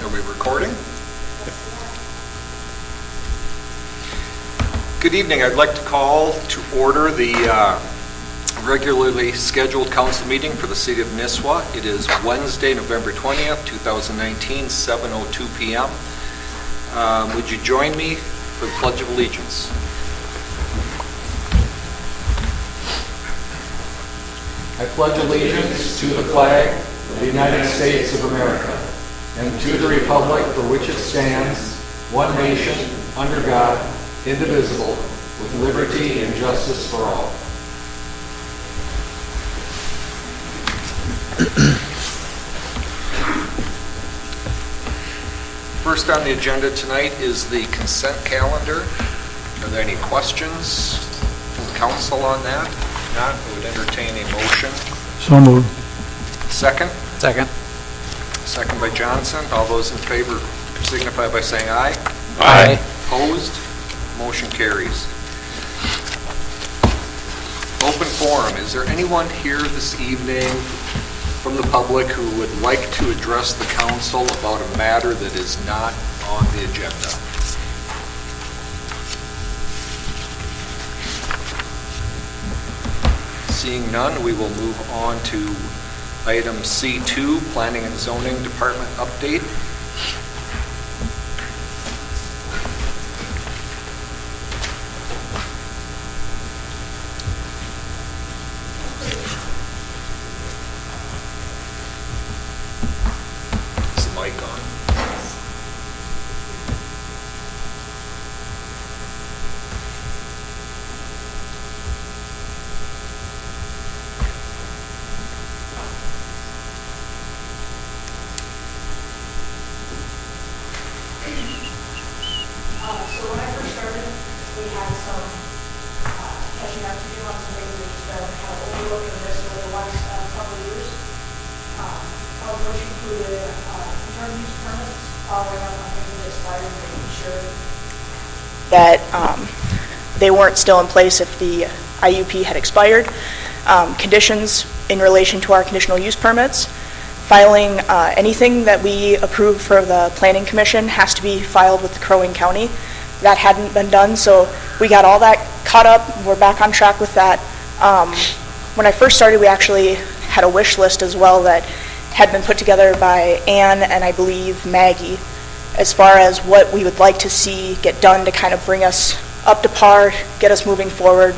Are we recording? Good evening. I'd like to call to order the regularly scheduled council meeting for the City of Nisswa. It is Wednesday, November 20th, 2019, 7:02 p.m. Would you join me for the Pledge of Allegiance? I pledge allegiance to the flag of the United States of America and to the republic for which it stands, one nation, under God, indivisible, with liberty and justice for all. First on the agenda tonight is the consent calendar. Are there any questions from the council on that? If not, I would entertain a motion. So moved. Second? Second. Second by Johnson. All those in favor signify by saying aye. Aye. Opposed? Motion carries. Open forum. Is there anyone here this evening from the public who would like to address the council about a matter that is not on the agenda? Seeing none, we will move on to item C2, Planning and Zoning Department update. Is the mic on? So when I first started, we had some catching up to do on some things that just been kind of overlooked in this over the last couple of years. Of which included interim use permits, following up on things that expired, making sure that they weren't still in place if the IUP had expired. Conditions in relation to our conditional use permits. Filing anything that we approve for the Planning Commission has to be filed with the Crow Wing County. That hadn't been done, so we got all that caught up. We're back on track with that. When I first started, we actually had a wish list as well that had been put together by Ann and I believe Maggie as far as what we would like to see get done to kind of bring us up to par, get us moving forward.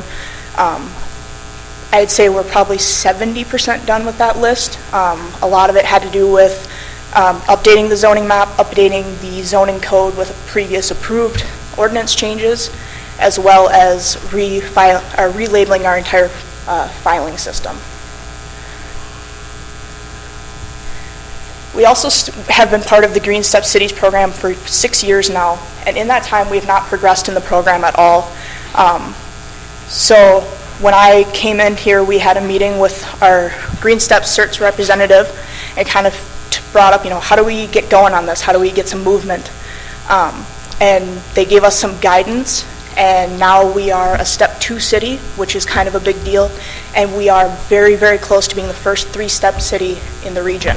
I'd say we're probably 70% done with that list. A lot of it had to do with updating the zoning map, updating the zoning code with previous approved ordinance changes, as well as relabeling our entire filing system. We also have been part of the Green Step Cities program for 6 years now, and in that time we have not progressed in the program at all. So when I came in here, we had a meeting with our Green Step CERTS representative and kind of brought up, how do we get going on this? How do we get some movement? And they gave us some guidance, and now we are a Step 2 city, which is kind of a big deal, and we are very, very close to being the first 3-step city in the region.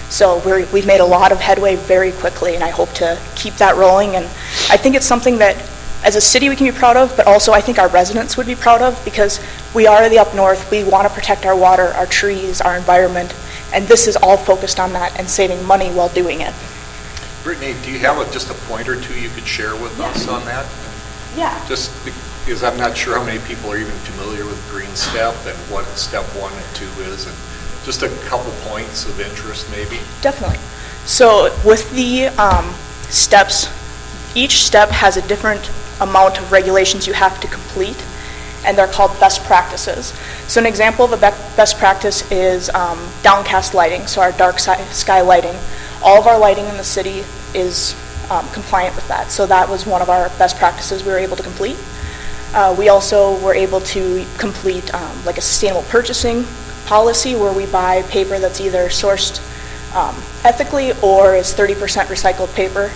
So we've made a lot of headway very quickly, and I hope to keep that rolling. And I think it's something that as a city we can be proud of, but also I think our residents would be proud of, because we are the up north. We want to protect our water, our trees, our environment, and this is all focused on that and saving money while doing it. Brittany, do you have just a point or two you could share with us on that? Yeah. Just because I'm not sure how many people are even familiar with Green Step and what Step 1 and 2 is, and just a couple points of interest maybe. Definitely. So with the steps, each step has a different amount of regulations you have to complete, and they're called best practices. So an example of a best practice is downcast lighting, so our dark sky lighting. All of our lighting in the city is compliant with that. So that was one of our best practices we were able to complete. We also were able to complete like a sustainable purchasing policy where we buy paper that's either sourced ethically or is 30% recycled paper.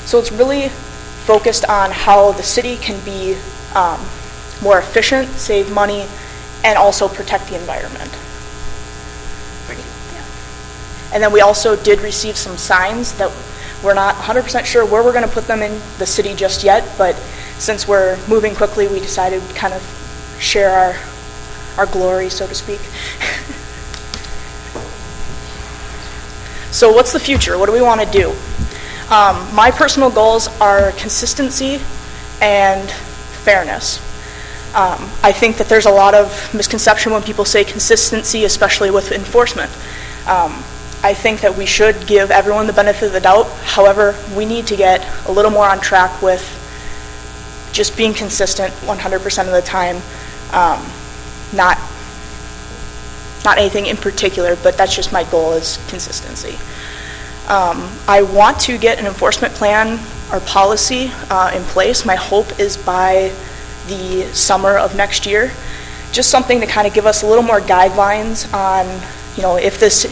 So it's really focused on how the city can be more efficient, save money, and also protect the environment. Thank you. Yeah. And then we also did receive some signs that We're not 100% sure where we're going to put them in the city just yet, but since we're moving quickly, we decided to kind of share our glory, so to speak. So what's the future? What do we want to do? My personal goals are consistency and fairness. I think that there's a lot of misconception when people say consistency, especially with enforcement. I think that we should give everyone the benefit of the doubt. However, we need to get a little more on track with just being consistent 100% of the time. Not anything in particular, but that's just my goal, is consistency. I want to get an enforcement plan or policy in place. My hope is by the summer of next year. Just something to kind of give us a little more guidelines on, if this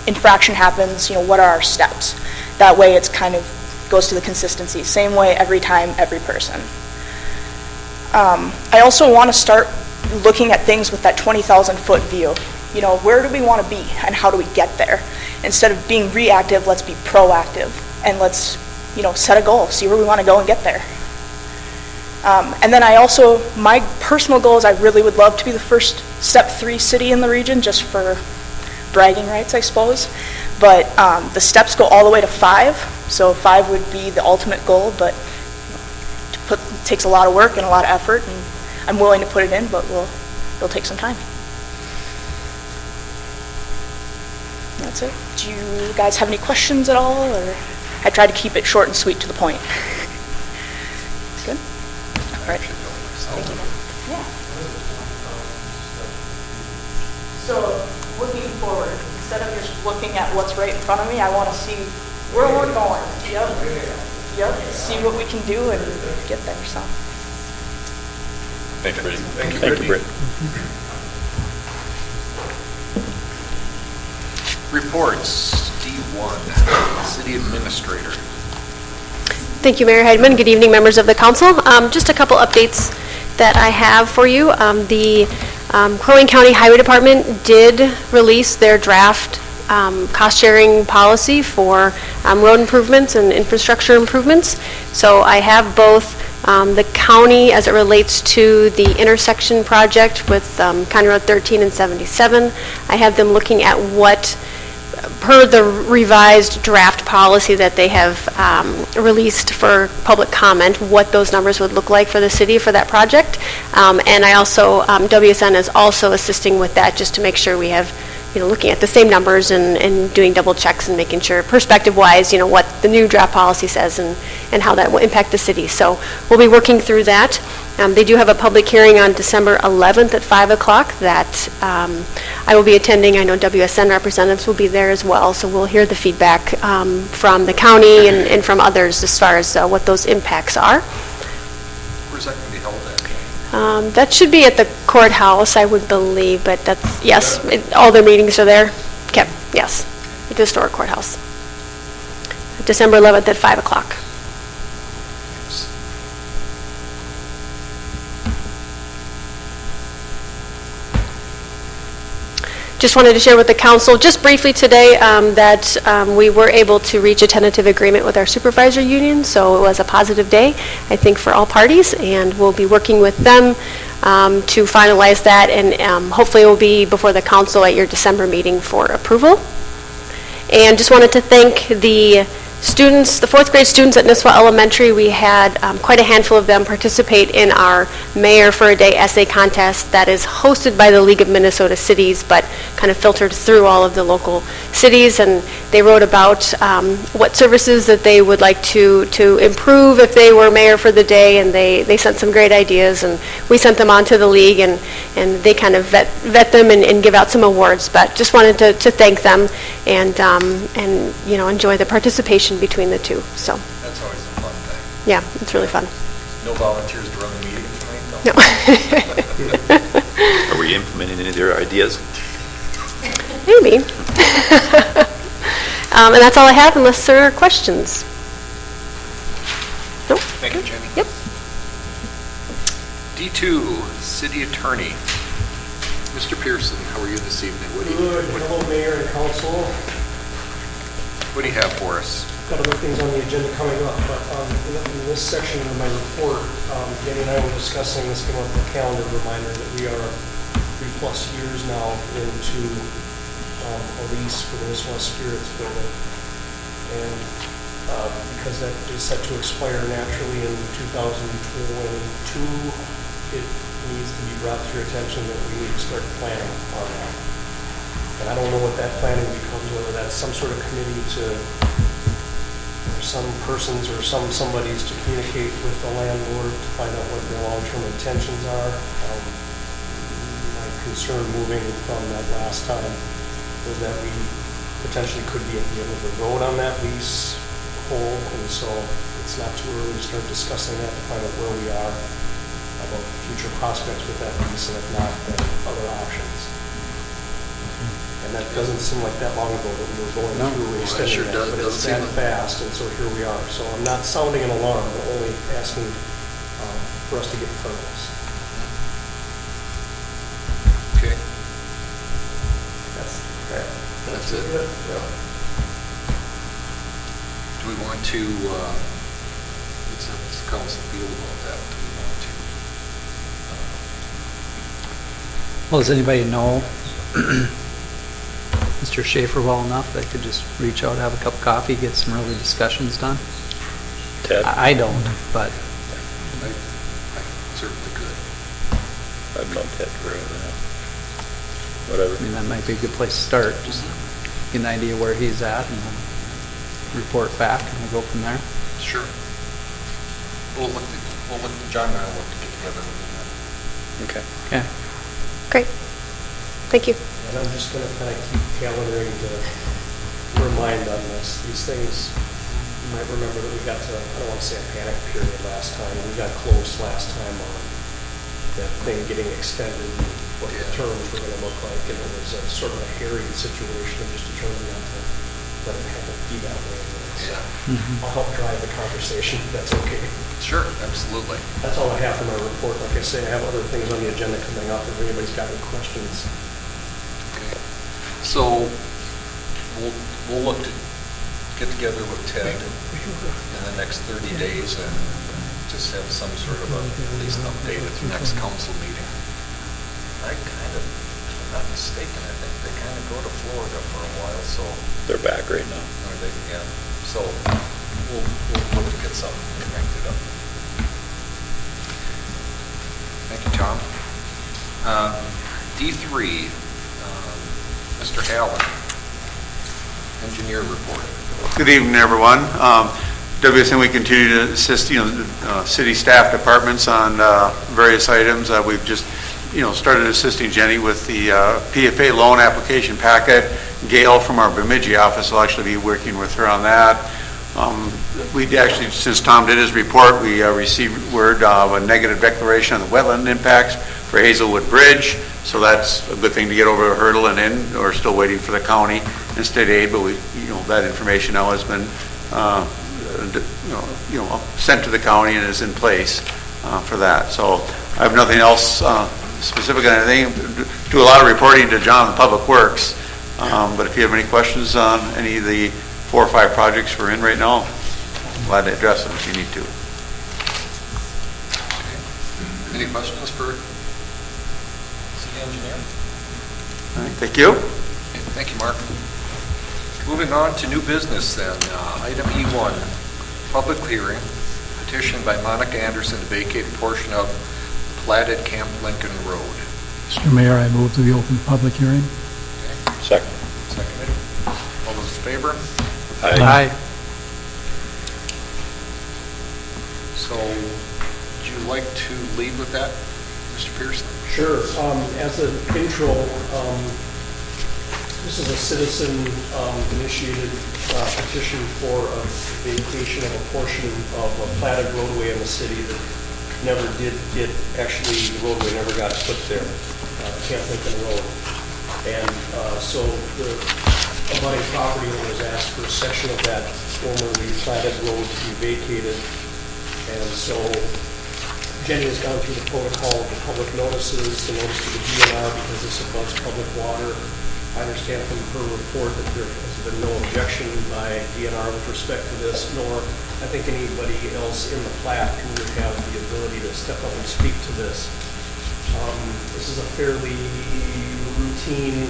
infraction happens, what are our steps? That way it's kind of goes to the consistency. Same way every time, every person. I also want to start looking at things with that 20,000 foot view. Where do we want to be and how do we get there? Instead of being reactive, let's be proactive and let's, set a goal, see where we want to go and get there. And then my personal goal is I really would love to be the first step 3 city in the region, just for bragging rights, I suppose. But the steps go all the way to 5, so 5 would be the ultimate goal, but it takes a lot of work and a lot of effort, and I'm willing to put it in, but it'll take some time. That's it. Do you guys have any questions at all? Or I tried to keep it short and sweet to the point. Good? All right. Thank you. Yeah. So, looking forward, instead of just looking at what's right in front of me, I want to see where we're going. Yep. See what we can do and get there, so. Thanks, Brittany. Thank you, Brittany. Reports, D1, City Administrator. Thank you, Mayor Heidman. Good evening, members of the council. Just a couple updates that I have for you. The Crow Wing County Highway Department did release their draft cost-sharing policy for road improvements and infrastructure improvements. So I have both the county as it relates to the intersection project with County Road 13 and 77. I have them looking at what, per the revised draft policy that they have released for public comment, what those numbers would look like for the city for that project. And I also, WSN is also assisting with that, just to make sure we have, looking at the same numbers and doing double checks and making sure, perspective-wise, what the new draft policy says and how that will impact the city. So we'll be working through that. They do have a public hearing on December 11th at 5 o'clock that I will be attending. I know WSN representatives will be there as well, so we'll hear the feedback from the county and from others as far as what those impacts are. Where's that going to be held at? That should be at the courthouse, I would believe, but that's, yes, all their meetings are there. Okay, yes, at the historic courthouse. December 11th at 5 o'clock. Just wanted to share with the council just briefly today that we were able to reach a tentative agreement with our supervisor union, so it was a positive day, I think, for all parties, and we'll be working with them to finalize that, and hopefully it will be before the council at your December meeting for approval. And just wanted to thank the students, the 4th grade students at Nisswa Elementary. We had quite a handful of them participate in our Mayor for a Day essay contest that is hosted by the League of Minnesota Cities, but kind of filtered through all of the local cities, and they wrote about what services that they would like to improve if they were Mayor for the Day, and they sent some great ideas, and we sent them on to the League, and they kind of vet them and give out some awards. But just wanted to thank them and enjoy the participation between the two. So That's always a fun thing. yeah, it's really fun. No volunteers to run the meeting tonight, though? No. Are we implementing any of their ideas? Maybe. And that's all I have, unless there are questions. Nope. Thank you, Jenny. Yep. D2, City Attorney. Mr. Pearson, how are you this evening? Good. Hello, Mayor and Council. What do you have for us? Got other things on the agenda coming up, but in this section of my report, Danny and I were discussing, this came up in the calendar reminder, that we are 3+ years now into a lease for the Nisswa Spirits building. And because that is set to expire naturally in 2022, it needs to be brought to your attention that we need to start planning on that. And I don't know what that planning becomes, whether that's some sort of committee to, or some persons or somebody's to communicate with the landlord to find out what their long-term intentions are. My concern moving from that last time was that we potentially could be at the end of the road on that lease whole, and so it's not too early to start discussing that to find out where we are about future prospects with that lease, and if not, then other options. And that doesn't seem like that long ago that we were going through extending sure that, does. but it's that fast, and so here we are. So I'm not sounding an alarm, I'm only asking for us to get in front of this. Okay. That's it? Yeah. Do we want to, what's the council feel about that? Do we want to? Well, does anybody know Mr. Schaefer well enough that could just reach out, have a cup of coffee, get some early discussions done? Ted? I don't, but I certainly could. I've known Ted for whatever. I mean, that might be a good place to start. Just get an idea where he's at and then report back and we'll go from there. Sure. John and I will look to get together with him. Okay. Okay. Great. Thank you. And I'm just going to kind of keep calendaring to remind on this. These things, you might remember that we got to, I don't want to say a panic period last time. We got close last time on that thing getting extended, and what the terms were going to look like. And it was a sort of a hairy situation of just determining not to let it have to be that way. So I'll help drive the conversation if that's okay. Sure, absolutely. That's all I have for my report. Like I say, I have other things on the agenda coming up if anybody's got any questions. Okay. So we'll look to get together with Ted in the next 30 days and just have some sort of at least an update at the next council meeting. I kind of, if I'm not mistaken, I think they kind of go to Florida for a while, so. They're back right now. Are they? Yeah. So we'll look to get something connected up. Thank you, Tom. D3, Mr. Hallen, engineer report. Good evening, everyone. WSN, we continue to assist, the city staff departments on various items. We've just, started assisting Jenny with the PFA loan application packet. Gail from our Bemidji office will actually be working with her on that. We actually, since Tom did his report, we received word of a negative declaration on the wetland impacts for Hazelwood Bridge. So that's a good thing to get over a hurdle and in. We're still waiting for the county and state aid, but we, that information now has been, sent to the county and is in place for that. So I have nothing else specific on anything. Do a lot of reporting to John in Public Works, but if you have any questions on any of the 4 or 5 projects we're in right now, I'm glad to address them if you need to. Any questions for city engineer? All right, thank you. Okay, thank you, Mark. Moving on to new business then. Item E1, public hearing, petition by Monica Anderson to vacate a portion of platted Camp Lincoln Road. Mr. Mayor, I move to the open public hearing. Second. Seconded. All those in favor? Aye. So, would you like to lead with that, Mr. Pearson? Sure. As an intro, this is a citizen-initiated petition for a vacation of a portion of a platted roadway in the city that never did get, actually, the roadway never got put there, Camp Lincoln Road. And so the abutting property owners asked for a section of that formerly platted road to be vacated. And so Jenny has gone through the protocol of the public notices, the notice to the DNR because this abuts public water. I understand from her report that there has been no objection by DNR with respect to this, nor I think anybody else in the plat who would have the ability to step up and speak to this. This is a fairly routine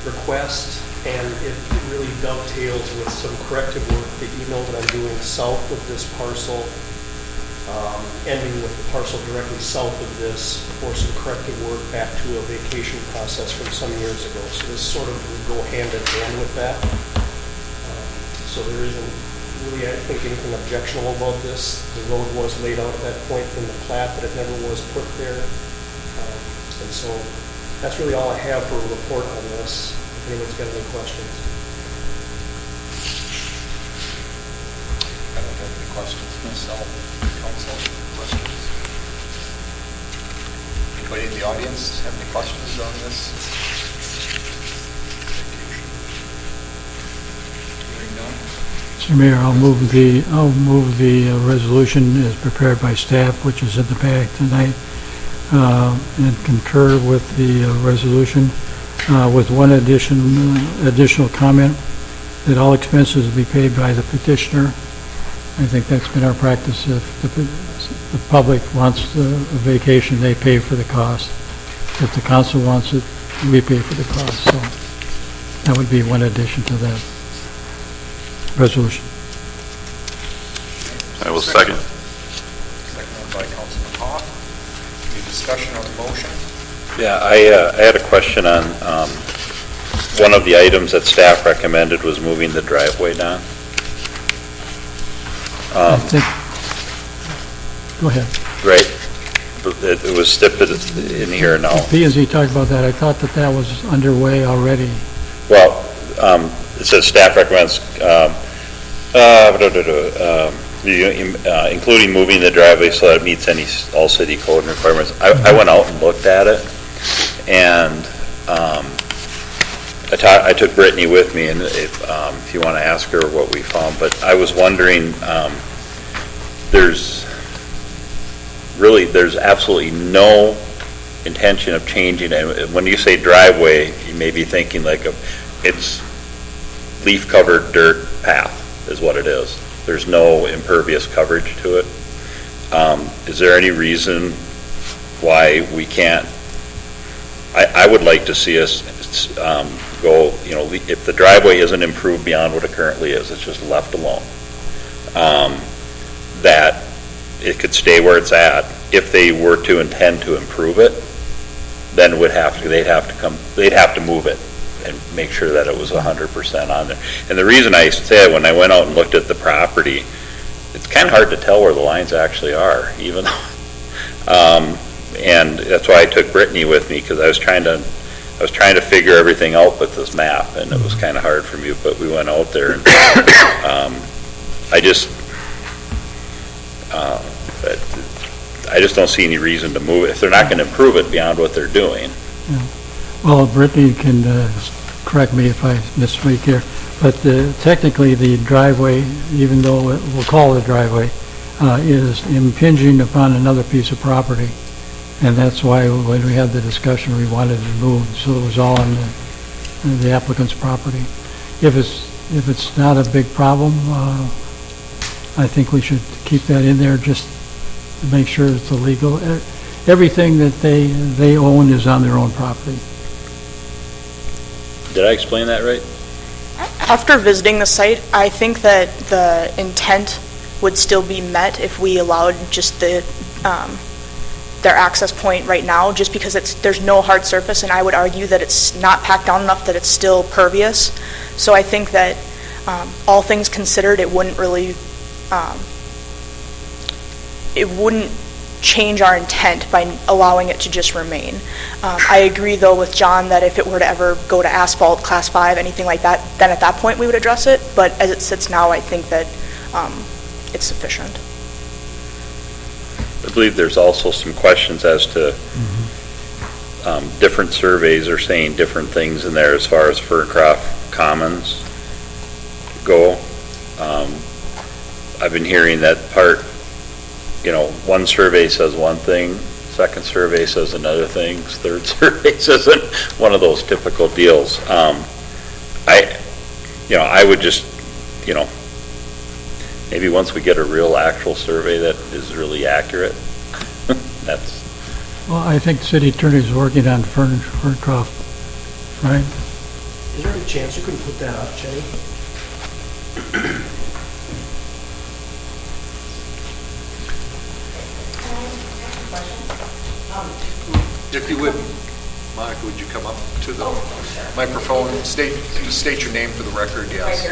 request, and it really dovetails with some corrective work that you know that I'm doing south of this parcel, ending with the parcel directly south of this for some corrective work back to a vacation process from some years ago. So this sort of would go hand in hand with that. So there isn't really, I think, anything objectionable about this. The road was laid out at that point in the plat, but it never was put there. And so that's really all I have for a report on this, if anyone's got any questions. I don't have any questions myself. Council, questions? Anybody in the audience have any questions on this? Hearing none. Mr. Mayor, I'll move the resolution as prepared by staff, which is in the bag tonight, and concur with the resolution with one additional comment, that all expenses will be paid by the petitioner. I think that's been our practice. If the public wants a vacation, they pay for the cost. If the council wants it, we pay for the cost. So that would be one addition to that resolution. I will second. Seconded by Councilman Hoff. Any discussion on the motion? Yeah, I had a question on one of the items that staff recommended was moving the driveway down. I think, go ahead. Right. It was stipulated in here now. P and Z talked about that. I thought that was underway already. Well, it says staff recommends including moving the driveway so that it meets all city code requirements. I went out and looked at it, and I took Brittany with me, and if you want to ask her what we found, but I was wondering, there's absolutely no intention of changing it. When you say driveway, you may be thinking like it's leaf-covered dirt path is what it is. There's no impervious coverage to it. Is there any reason why we can't? I would like to see us go, if the driveway isn't improved beyond what it currently is, it's just left alone, that it could stay where it's at. If they were to intend to improve it, then they'd have to move it and make sure that it was 100% on there. And the reason I said, when I went out and looked at the property, it's kind of hard to tell where the lines actually are, even though, and that's why I took Brittany with me, because I was trying to figure everything out with this map, and it was kind of hard for me, but we went out there, and I just don't see any reason to move it if they're not going to improve it beyond what they're doing. Yeah. Well, Brittany can correct me if I misspeak here, but technically the driveway, even though we'll call it a driveway, is impinging upon another piece of property. And that's why when we had the discussion, we wanted it moved, so it was all on the applicant's property. If it's not a big problem, I think we should keep that in there just to make sure it's illegal. Everything that they own is on their own property. Did I explain that right? After visiting the site, I think that the intent would still be met if we allowed just their access point right now, just because there's no hard surface, and I would argue that it's not packed down enough that it's still pervious. So I think that all things considered, it wouldn't really, it wouldn't change our intent by allowing it to just remain. I agree, though, with John that if it were to ever go to asphalt, Class 5, anything like that, then at that point we would address it. But as it sits now, I think that it's sufficient. I believe there's also some questions as to different surveys are saying different things in there as far as Furcroft Commons go. I've been hearing that part, one survey says one thing, second survey says another thing, third survey says one of those typical deals. I would just, maybe once we get a real actual survey that is really accurate, that's, Well, I think the city attorney's working on Ferncroft, right? Is there any chance you can put that up, Jenny? If you would, Monica, would you come up to the microphone and state your name for the record, yes.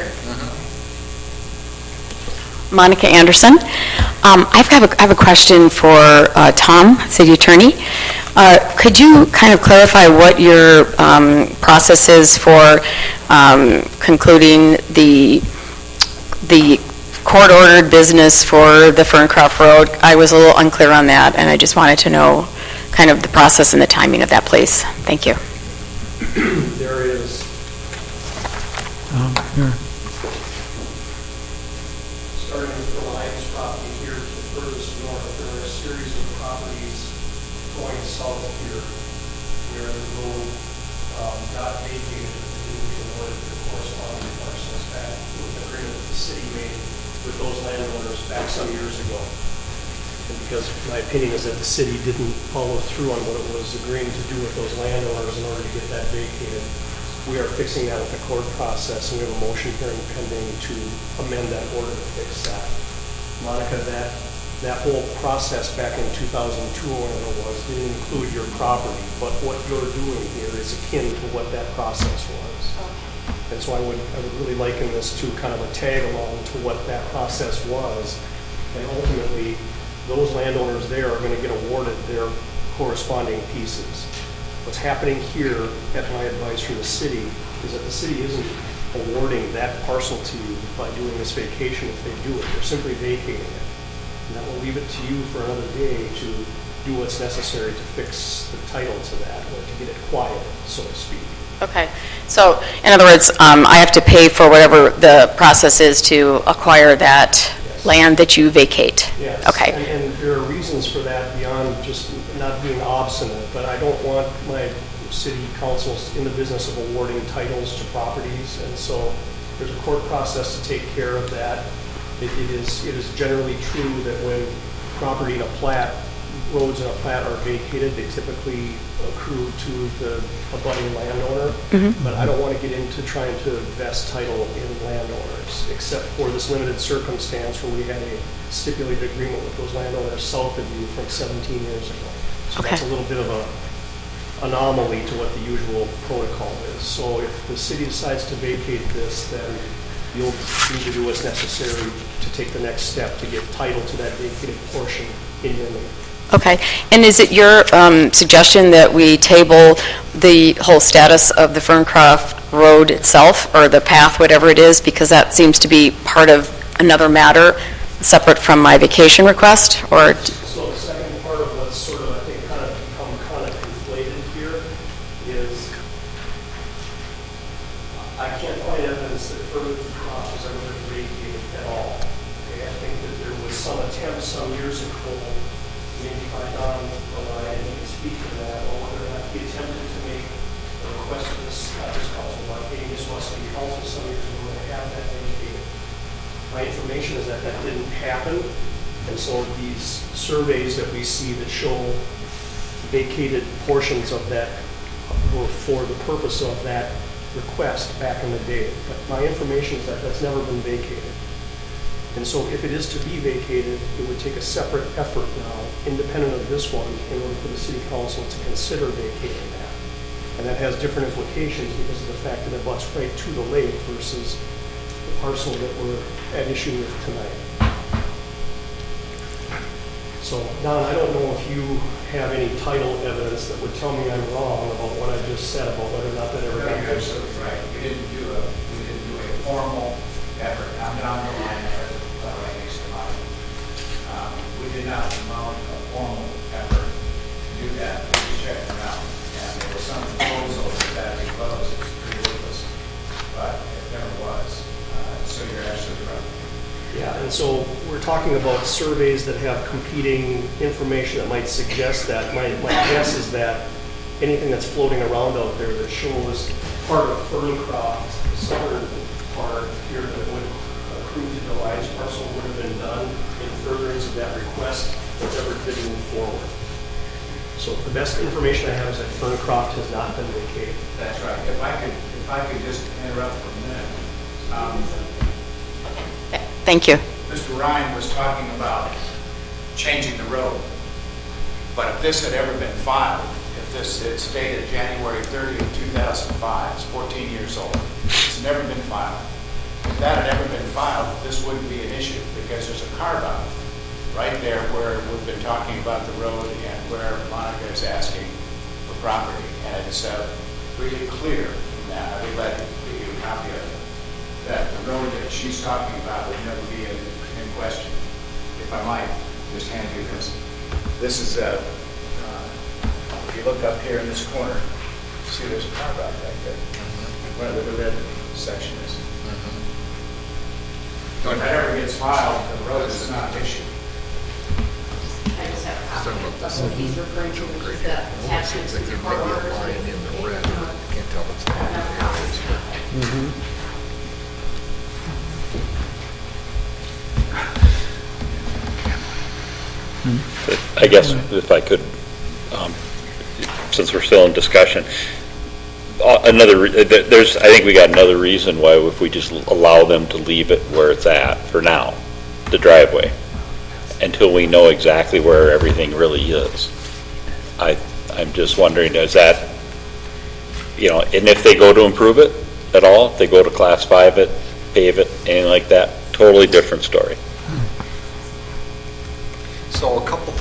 Monica Anderson. I have a question for Tom, City Attorney. Could you kind of clarify what your process is for concluding the court-ordered business for the Ferncroft Road? I was a little unclear on that, and I just wanted to know kind of the process and the timing of that, please. Thank you. There is, Here. starting with the Lions property here to the furthest north, there are a series of properties going south here where the road got vacated in order to correspond to parcels back with an agreement that the city made with those landowners back some years ago. And because my opinion is that the city didn't follow through on what it was agreeing to do with those landowners in order to get that vacated, we are fixing that with the court process, and we have a motion here pending to amend that order to fix that. Monica, that whole process back in 2002 or whatever it was didn't include your property, but what you're doing here is akin to what that process was. And so I would really liken this to kind of a tag along to what that process was, and ultimately those landowners there are going to get awarded their corresponding pieces. What's happening here, at my advice from the city, is that the city isn't awarding that parcel to you by doing this vacation if they do it. They're simply vacating it. And that will leave it to you for another day to do what's necessary to fix the title to that, or to get it quiet, so to speak. Okay. So, in other words, I have to pay for whatever the process is to acquire that land that you vacate? Yes. Okay. And there are reasons for that beyond just not being obstinate, but I don't want my city councils in the business of awarding titles to properties, and so there's a court process to take care of that. It is generally true that when property in a plat, roads in a plat are vacated, they typically accrue to the abutting landowner. But I don't want to get into trying to vest title in landowners, except for this limited circumstance where we had a stipulated agreement with those landowners south of you from 17 years ago. So that's a little bit of an anomaly to what the usual protocol is. So if the city decides to vacate this, then you'll need to do what's necessary to take the next step to get title to that vacated portion in your name. Okay. And is it your suggestion that we table the whole status of the Ferncroft Road itself, or the path, whatever it is, because that seems to be part of another matter separate from my vacation request? Or So the second part of what's sort of, I think, kind of become kind of conflated here is I can't find evidence that further cross was ever vacated at all. Okay, I think that there was some attempt some years ago, maybe by Don O'Brien, and he can speak to that, or whether or not he attempted to make a request to this council, like, hey, this must be council some years ago to have that vacated. My information is that that didn't happen, and so these surveys that we see that show vacated portions of that were for the purpose of that request back in the day. But my information is that that's never been vacated. And so if it is to be vacated, it would take a separate effort now, independent of this one, in order for the city council to consider vacating that. And that has different implications because of the fact that it butts right to the lake versus the parcel that we're at issue with tonight. So, Don, I don't know if you have any title evidence that would tell me I'm wrong about what I just said about whether or not that ever You're happened. absolutely right. We didn't do a formal effort. I'm down the line there, right next to mine. We did not mount a formal effort to do that. We just checked them out. And there was some proposals that be closed. It's ridiculous. But it never was. So you're absolutely right. Yeah, and so we're talking about surveys that have competing information that might suggest that. My guess is that anything that's floating around out there that shows part of Ferncroft, the southern part here that would accrue to the Lions parcel would have been done in furtherance of that request, but never did move forward. So the best information I have is that Ferncroft has not been vacated. That's right. If I could just interrupt for a minute. Thank you. Mr. Ryan was talking about changing the road. But if this had ever been filed, if this had stated January 30th, 2005, it's 14 years old, it's never been filed. If that had ever been filed, this wouldn't be an issue because there's a carve-out right there where we've been talking about the road and where Monica is asking for property. And it's really clear from that. I would like to give you a copy of it, that the road that she's talking about would never be in question. If I might, just hand you this. This is, if you look up here in this corner, see there's a carve-out right there, where the red section is. If that ever gets filed, the road is not an issue. I just have a copy of what he's referring to, which is the attachments to the court orders. Can't tell what's I guess if I could, since we're still in discussion, I think we got another reason why if we just allow them to leave it where it's at for now, the driveway, until we know exactly where everything really is. I'm just wondering, is that, and if they go to improve it at all, if they go to class 5 it, pave it, anything like that, totally different story. So a couple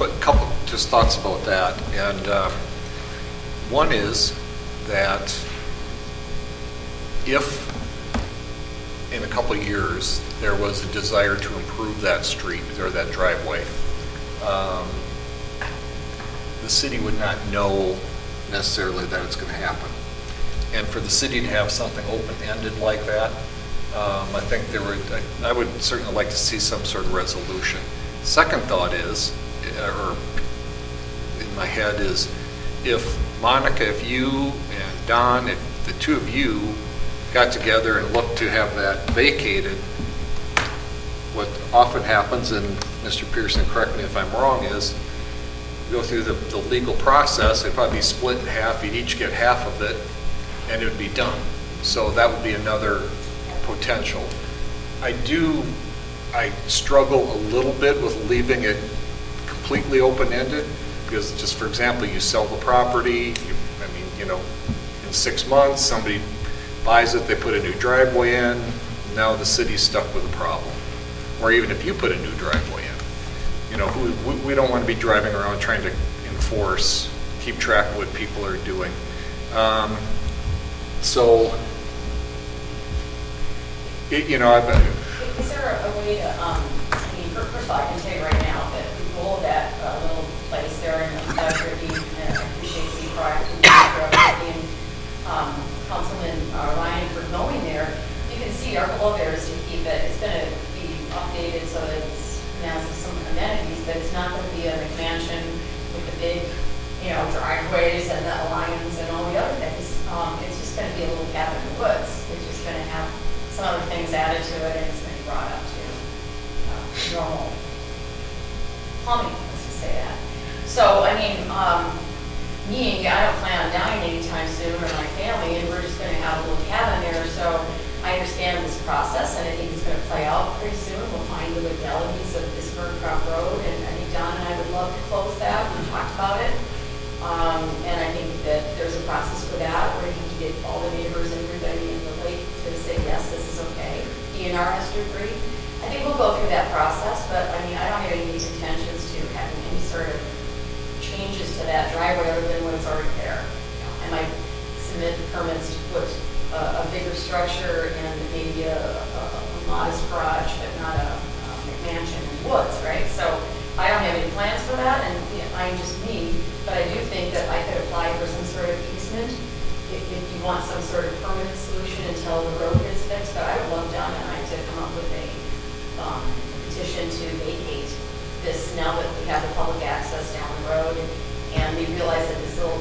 just thoughts about that, and one is that if in a couple of years there was a desire to improve that street or that driveway, the city would not know necessarily that it's going to happen. And for the city to have something open-ended like that, I think I would certainly like to see some sort of resolution. Second thought is, or in my head is, if Monica, if you and Don, if the two of you got together and looked to have that vacated, what often happens, and Mr. Pearson, correct me if I'm wrong, is go through the legal process, it'd probably be split in half, you'd each get half of it, and it would be done. So that would be another potential. I struggle a little bit with leaving it completely open-ended, because just for example, you sell the property, in 6 months, somebody buys it, they put a new driveway in, now the city's stuck with a problem. Or even if you put a new driveway in, we don't want to be driving around trying to enforce, keep track of what people are doing. Is there a way to, first of all, I can tell you right now that the goal of that little place there in Ricky, and I appreciate the proactive being Councilman Ryan for going there. You can see our goal there is to keep it, it's going to be updated so that it has some amenities, but it's not going to be a McMansion with the big, driveways and the Lions and all the other things. It's just going to be a little cabin in the woods. It's just going to have some other things added to it, and it's going to be brought up to normal plumbing, let's just say that. So, I don't plan on dying anytime soon, or my family, and we're just going to have a little cabin there. So I understand this process, and I think it's going to play out pretty soon. We'll find the legalities of this Ferncroft Road, and I think Don and I would love to close that. We talked about it. And I think that there's a process for that, where you can get all the neighbors and everybody in the lake to say, yes, this is okay. DNR has to agree. I think we'll go through that process, but I don't have any intentions to having any sort of changes to that driveway other than what's already there. I might submit permits to put a bigger structure and maybe a modest garage, but not a McMansion in the woods, right? So I don't have any plans for that, and I'm just me, but I do think that I could apply for some sort of easement if you want some sort of permanent solution until the road gets fixed. But I would love Don and I to come up with a this, now that we have the public access down the road, and we realize that this little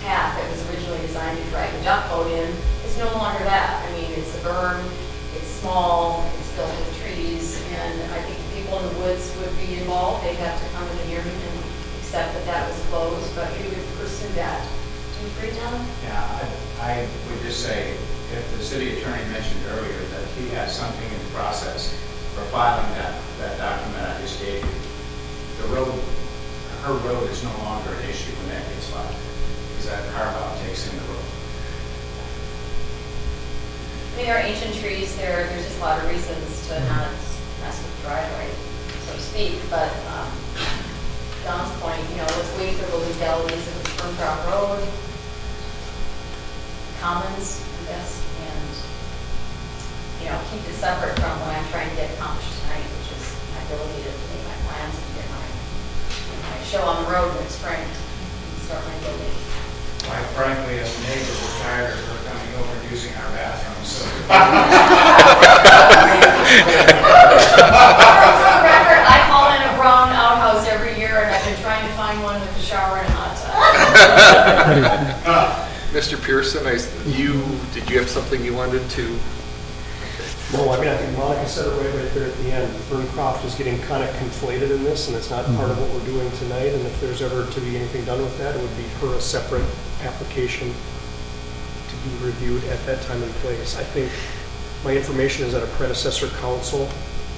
path that was originally designed to drag a duck boat in is no longer that. I mean, it's a berm, it's small, it's filled with trees, and I think people in the woods would be involved. They'd have to come to the hearing and accept that that was closed, but we would pursue that. Do you agree, Tom? Yeah, I would just say, if the city attorney mentioned earlier that he has something in the process for filing that document I just gave you, the road, her road is no longer an issue when that gets filed, because that carve-out takes in the road. I mean, there are ancient trees there, there's just a lot of reasons to not mess with the driveway, so to speak, but Don's point, let's wait for the legalities of the Ferncroft Road, commons, I guess, and, keep it separate from what I'm trying to get accomplished tonight, which is my ability to make my plans and get my show on the road in the spring and start my building. Quite frankly, as a neighbor, we're tired of her coming over and using our bathroom, so. For the record, I call in a brown outhouse every year, and I've been trying to find one with a shower and a hot tub. Mr. Pearson, did you have something you wanted to? No, I mean, I think Monica said it right there at the end. Ferncroft is getting kind of conflated in this, and it's not part of what we're doing tonight, and if there's ever to be anything done with that, it would be per a separate application to be reviewed at that time and place. I think my information is that a predecessor council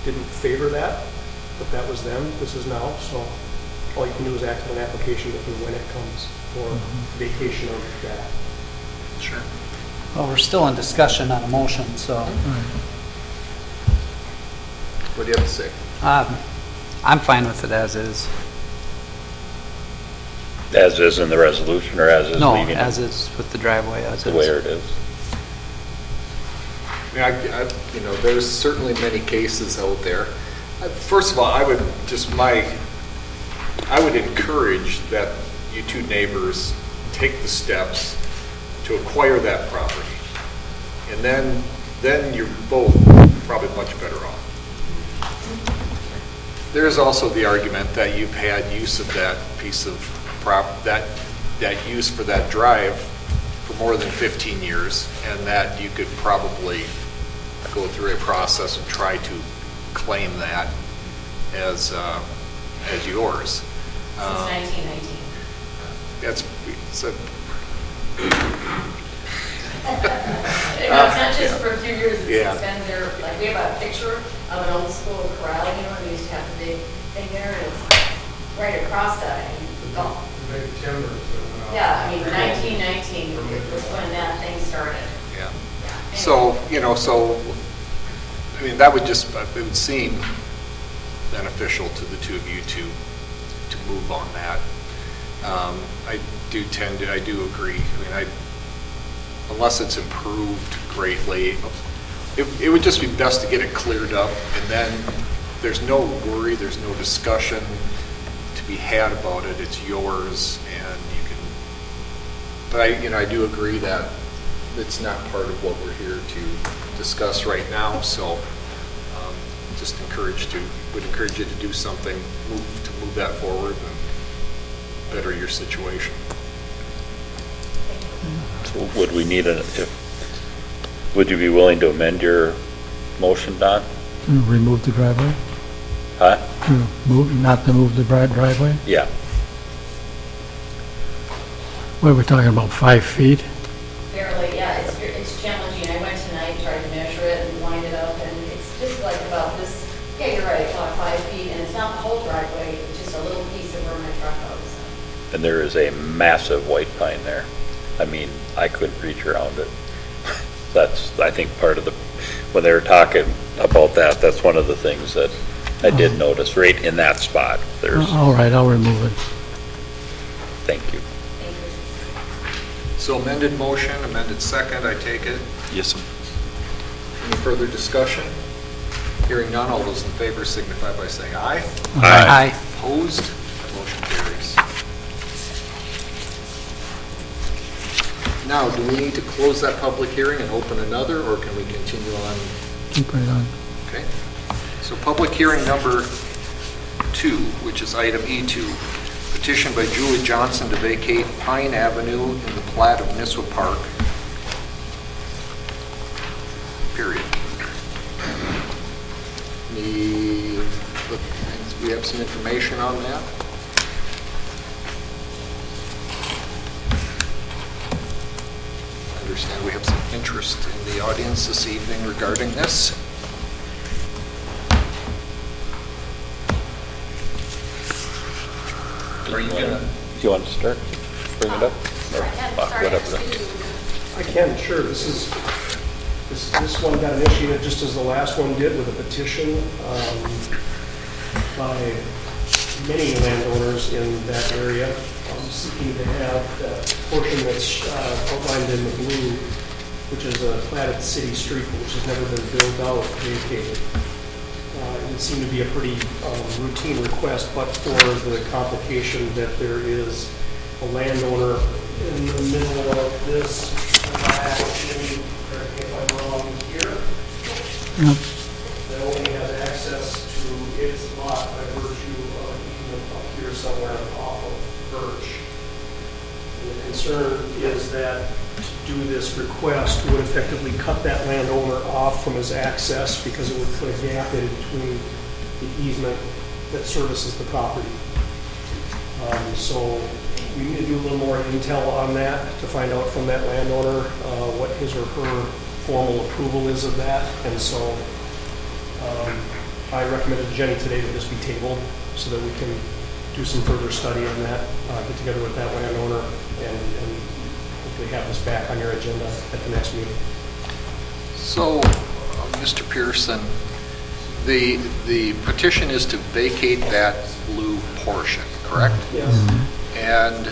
didn't favor that, but that was them, this is now, so all you can do is act on an application if and when it comes for vacation of that. Sure. Well, we're still in discussion on a motion, so What do you have to say? I'm fine with it as is. As is in the resolution, or as is No, leaving it as is with the driveway, as the is. way it is? I mean, there's certainly many cases out there. First of all, I would encourage that you two neighbors take the steps to acquire that property. And then you're both probably much better off. There is also the argument that you've had use of that piece of that use for that drive for more than 15 years, and that you could probably go through a process and try to claim that as yours. Since 1919. It's It's not just for a few years, it's been there, like, we have a picture of an old school corral, they used to have the big thing there, and it's right across that, and gone. Big timbers. Yeah, I mean, 1919 was when that thing started. Yeah. Yeah. So, I mean, that would it would seem beneficial to the two of you to move on that. I do agree. I mean, unless it's improved greatly, it would just be best to get it cleared up, and then there's no worry, there's no discussion to be had about it. It's yours, and you can. But I do agree that it's not part of what we're here to discuss right now. So, just would encourage you to do something, move that forward, and better your situation. So would we need would you be willing to amend your motion, Don? To remove the driveway? Huh? Not to move the driveway? Yeah. What, we're talking about 5 feet? Barely, yeah, it's challenging. I went tonight, tried to measure it and line it up, and it's just like about this, yeah, you're right, about 5 feet, and it's not the whole driveway, it's just a little piece of where my truck goes. And there is a massive white pine there. I mean, I couldn't reach around it. That's, I think, part of when they were talking about that, that's one of the things that I did notice, right in that spot. There's, All right, I'll remove it. thank you. So amended motion, amended second, I take it. Yes, sir. Any further discussion? Hearing none, all those in favor signify by saying aye. Aye. Opposed? Motion carries. Now, do we need to close that public hearing and open another, or can we continue on? Keep right on. Okay. So public hearing number 2, which is item E2, petition by Julie Johnson to vacate Pine Avenue in the plat of Nisswa Park. Period. We have some information on that. I understand we have some interest in the audience this evening regarding this. Are you gonna? You want to start? Bring it up? Or whatever. I can, sure. This one got initiated just as the last one did with a petition by many landowners in that area seeking to have that portion that's outlined in the blue, which is a platted city street which has never been built out, vacated. It would seem to be a pretty routine request, but for the complication that there is a landowner in the middle of this action, correct me if I'm wrong here, that only has access to its lot by virtue of easement up here somewhere off of Birch. And the concern is that to do this request would effectively cut that landowner off from his access because it would put a gap in between the easement that services the property. So we need to do a little more intel on that to find out from that landowner what his or her formal approval is of that. And so I recommended to Jenny today that this be tabled so that we can do some further study on that, get together with that landowner, and hopefully have this back on your agenda at the next meeting. So, Mr. Pearson, the petition is to vacate that blue portion, correct? Yes. And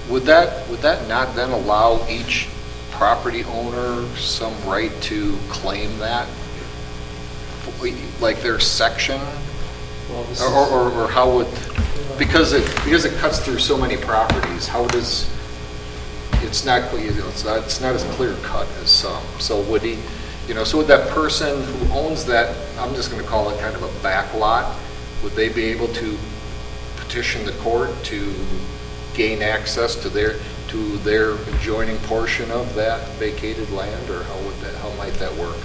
would that not then allow each property owner some right to claim that? Like their section? Well, this Or how would, because it cuts through so many properties, how does, it's not as clear cut as some. So would he, so would that person who owns that, I'm just going to call it kind of a back lot, would they be able to petition the court to gain access to their adjoining portion of that vacated land, or how might that work?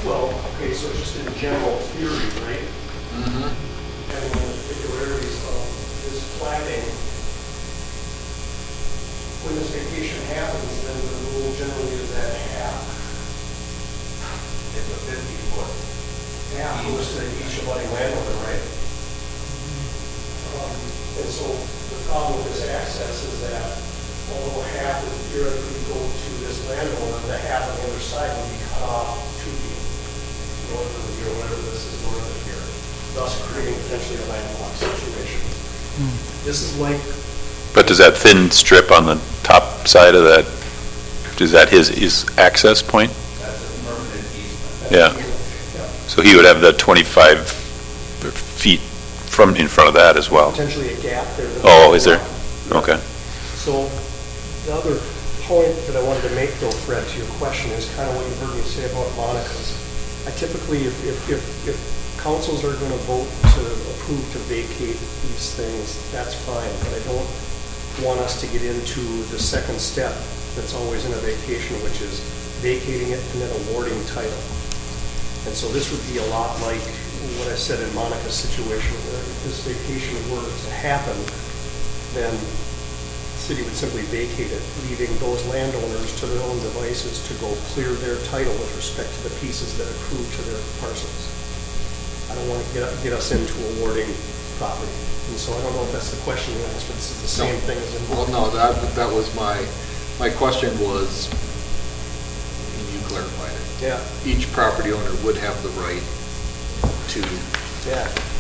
Well, okay, so just in general theory, right? Mm-hmm. Having the particularities of this planting, when this vacation happens, then the rule generally is that half. It's a 50-foot. Half goes to each abutting landowner, right? And so the problem with this access is that although half would theoretically go to this landowner, the half on the other side would be cut off to the north of here, whatever this is north of here, thus creating potentially a landlocked situation. This is like... But does that thin strip on the top side of that, is that his access point? That's a permanent easement. Yeah. So he would have the 25 feet in front of that as well? Potentially a gap there. Oh, is there? Okay. So the other point that I wanted to make, though, Fred, to your question is kind of what you heard me say about Monica's. I typically, if councils are going to vote to approve to vacate these things, that's fine, but I don't want us to get into the second step that's always in a vacation, which is vacating it and then awarding title. And so this would be a lot like what I said in Monica's situation, where if this vacation were to happen, then the city would simply vacate it, leaving those landowners to their own devices to go clear their title with respect to the pieces that accrue to their parcels. I don't want to get us into awarding property. And so I don't know if that's the question you asked, but this is the same thing as in... Well, no, that was my question was, you clarified it. Yeah. Each property owner would have the right to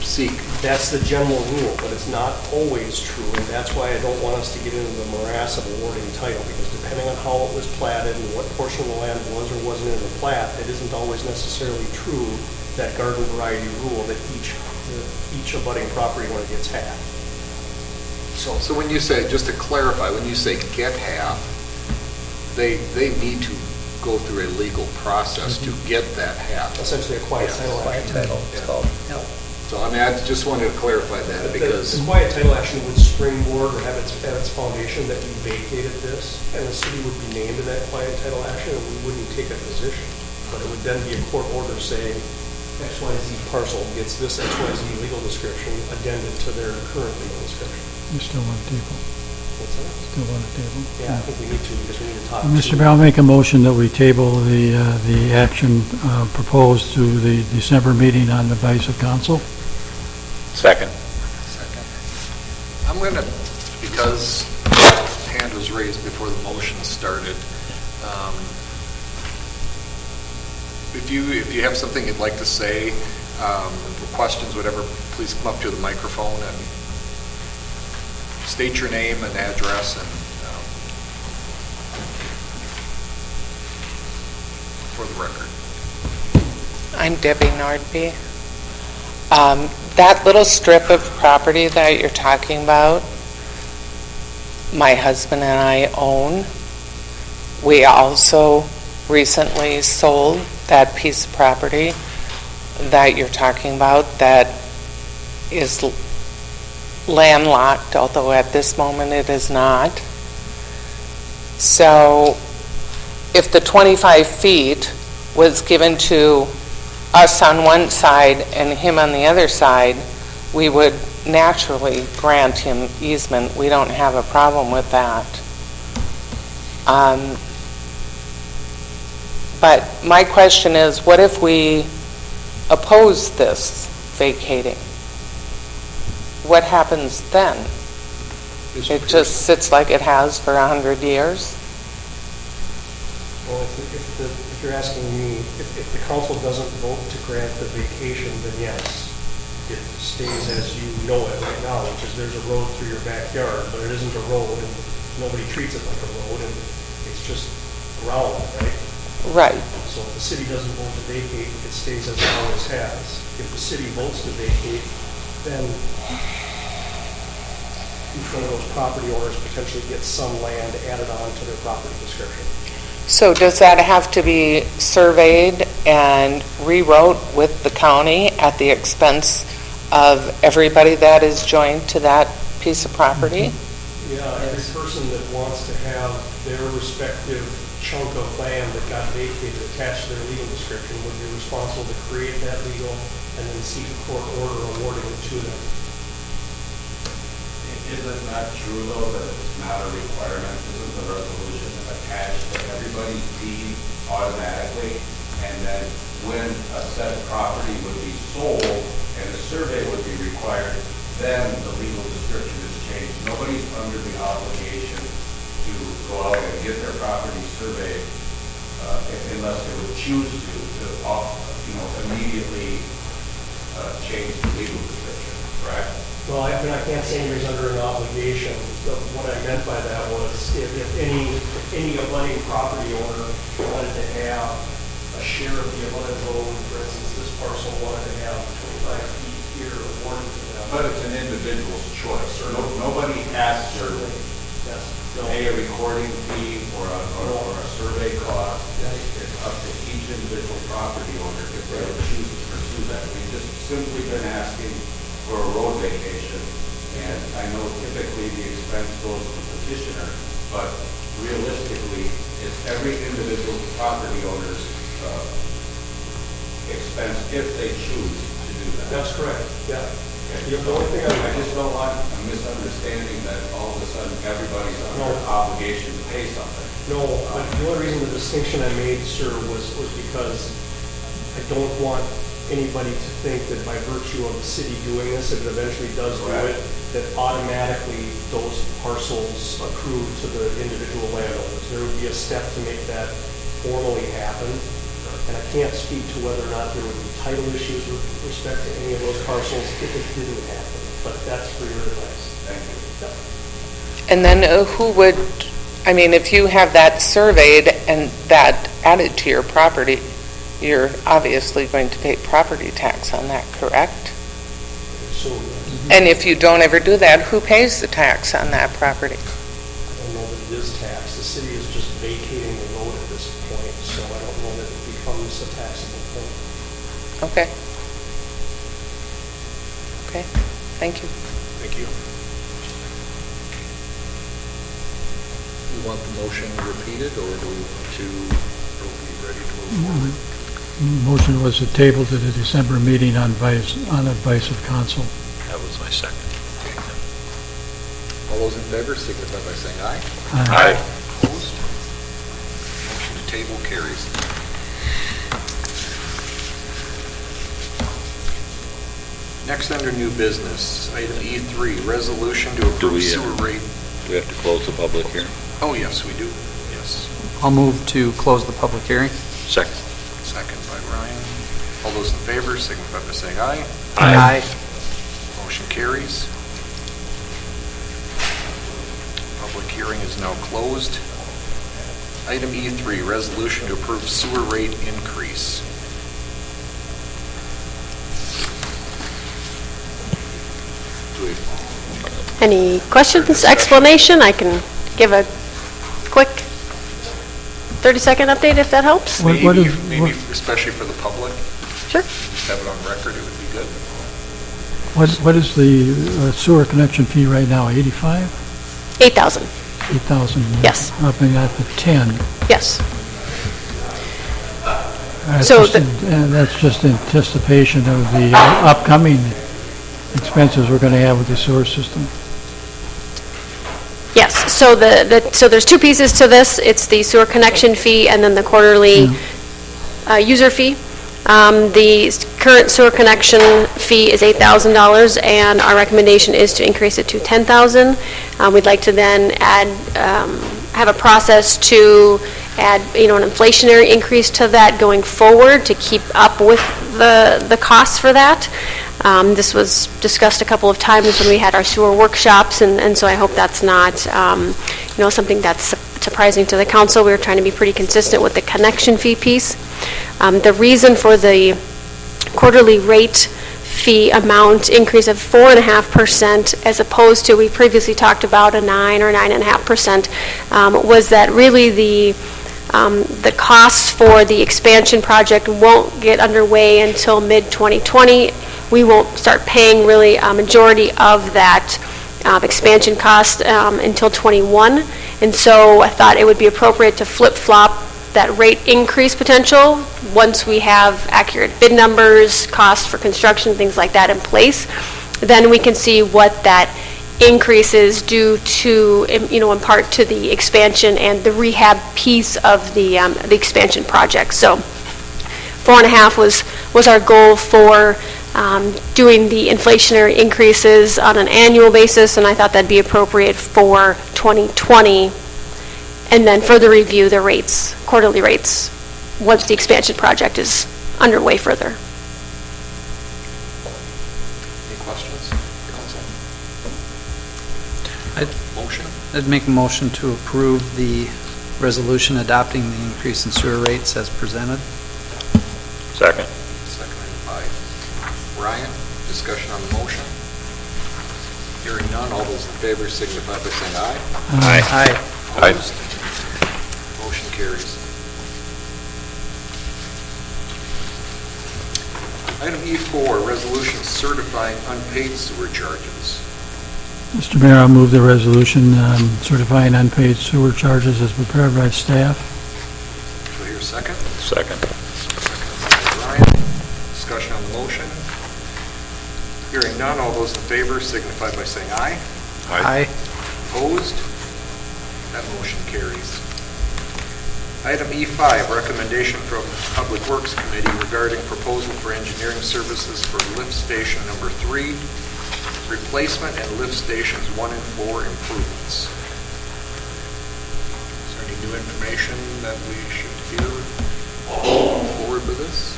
seek. That's the general rule, but it's not always true, and that's why I don't want us to get into the morass of awarding title, because depending on how it was platted and what portion of the land was or wasn't in the plat, it isn't always necessarily true, that garden variety rule, that each abutting property owner gets half. So when you say, just to clarify, when you say get half, they need to go through a legal process to get that half. Essentially a quiet title. Quiet title, it's called. So, I mean, I just wanted to clarify that because, The quiet title action would springboard or have its foundation that you vacated this, and the city would be named in that quiet title action, and we wouldn't take a position. But it would then be a court order saying XYZ parcel gets this XYZ legal description addended to their current legal description. You still want a table? What's that? Still want a table? Yeah, I think we need to, because we need to talk to... Mr. Mayor, I'll make a motion that we table the action proposed to the December meeting on the advice of council. Second. I'm going to, because hand was raised before the motion started, if you have something you'd like to say, for questions, whatever, please come up to the microphone and state your name and address and for the record. I'm Debbie Nordby. That little strip of property that you're talking about, my husband and I own. We also recently sold that piece of property that you're talking about that is landlocked, although at this moment it is not. So if the 25 feet was given to us on one side and him on the other side, we would naturally grant him easement. We don't have a problem with that. But my question is, what if we oppose this vacating? What happens then? It just sits like it has for 100 years? Well, if you're asking me, if the council doesn't vote to grant the vacation, then yes, it stays as you know it right now, which is there's a road through your backyard, but it isn't a road, and nobody treats it like a road, and it's just ground, right? Right. So if the city doesn't vote to vacate, it stays as it always has. If the city votes to vacate, then each one of those property owners potentially gets some land added on to their property description. So does that have to be surveyed and rewrote with the county at the expense of everybody that is joined to that piece of property? Yeah, every person that wants to have their respective chunk of land that got vacated attached to their legal description would be responsible to create that legal and then seek a court order awarding it to them. Is it not true, though, that it's not a requirement? Isn't the resolution attached to everybody's deed automatically? And then when a said property would be sold and a survey would be required, then the legal description is changed. Nobody's under the obligation to go out and get their property surveyed unless they would choose to immediately change the legal description, correct? Well, I can't say anybody's under an obligation. What I meant by that was if any abutting property owner wanted to have a share of the abutting road, for instance, this parcel wanted to have 25 feet here awarded to them. But it's an individual's choice. Nobody has to pay a recording fee or a survey cost. It's up to each individual property owner if they would choose to pursue that. We've just simply been asking for a road vacation, and I know typically the expense goes to the petitioner, but realistically, it's every individual property owner's expense if they choose to do that. That's correct, yeah. Okay. The only thing I just don't want a misunderstanding that all of a sudden everybody's under obligation to pay something. No, but the only reason the distinction I made, sir, was because I don't want anybody to think that by virtue of the city doing this, if it eventually does do it, that automatically those parcels accrue to the individual landowners. There would be a step to make that formally happen, and I can't speak to whether or not there would be title issues with respect to any of those parcels if it didn't happen, but that's for your advice. Thank you. Yeah. And then who would, I mean, if you have that surveyed and that added to your property, you're obviously going to pay property tax on that, correct? So, And if you don't ever do that, who pays the tax on that property? I don't know that it is taxed. The city is just vacating the road at this point, so I don't know that it becomes a taxable point. Okay. Okay, thank you. Thank you. You want the motion repeated, or do we want to, are we ready to move forward? Motion was to table to the December meeting on advice of council. That was my second. All those in favor signify by saying aye. Aye. Opposed? Motion to table carries. Next, under new business, item E3, resolution to Do approve we, sewer rate. Do we have to close the public hearing? Oh, yes, we do. Yes. I'll move to close the public hearing. Second. Second by Ryan. All those in favor signify by saying aye. Aye. Motion carries. Public hearing is now closed. Item E3, resolution to approve sewer rate increase. Do we- Any questions, explanation? I can give a quick 30-second update if that helps. What Maybe, is- maybe especially for the public, Sure. just have it on record, it would be good. What is the sewer connection fee right now, 85? 8,000, 8,000? Yes. Upping that to 10. yes. That's So just that's just anticipation of the upcoming expenses we're going to have with the sewer system. Yes, so so there's two pieces to this. It's the sewer connection fee and then the quarterly user fee. The current sewer connection fee is $8,000, and our recommendation is to increase it to $10,000. We'd like to then add, have a process to add, an inflationary increase to that going forward to keep up with the costs for that. This was discussed a couple of times when we had our sewer workshops, and so I hope that's not, something that's surprising to the council. We were trying to be pretty consistent with the connection fee piece. The reason for the quarterly rate fee amount increase of 4.5% as opposed to, we previously talked about a 9 or 9.5%, was that really the costs for the expansion project won't get underway until mid-2020. We won't start paying really a majority of that expansion cost until 21. And so I thought it would be appropriate to flip-flop that rate increase potential once we have accurate bid numbers, costs for construction, things like that in place. Then we can see what that increase is due to, in part to the expansion and the rehab piece of the expansion project. So 4.5 was our goal for doing the inflationary increases on an annual basis, and I thought that'd be appropriate for 2020, and then further review the rates, quarterly rates, once the expansion project is underway further. Any questions, council? Motion? I'd make a motion to approve the resolution adopting the increase in sewer rates as presented. Second. Seconded by Ryan. Discussion on the motion. Hearing none, all those in favor signify by saying aye. Aye. Opposed? Motion carries. Item E4, resolution certifying unpaid sewer charges. Mr. Mayor, I'll move the resolution certifying unpaid sewer charges as prepared by staff. Do I hear a second? Second. Seconded by Ryan. Discussion on the motion. Hearing none, all those in favor signify by saying aye. Aye. Opposed? That motion carries. Item E5, recommendation from Public Works Committee regarding proposal for engineering services for lift station number 3, replacement and lift stations 1 and 4 improvements. Is there any new information that we should hear forward with this?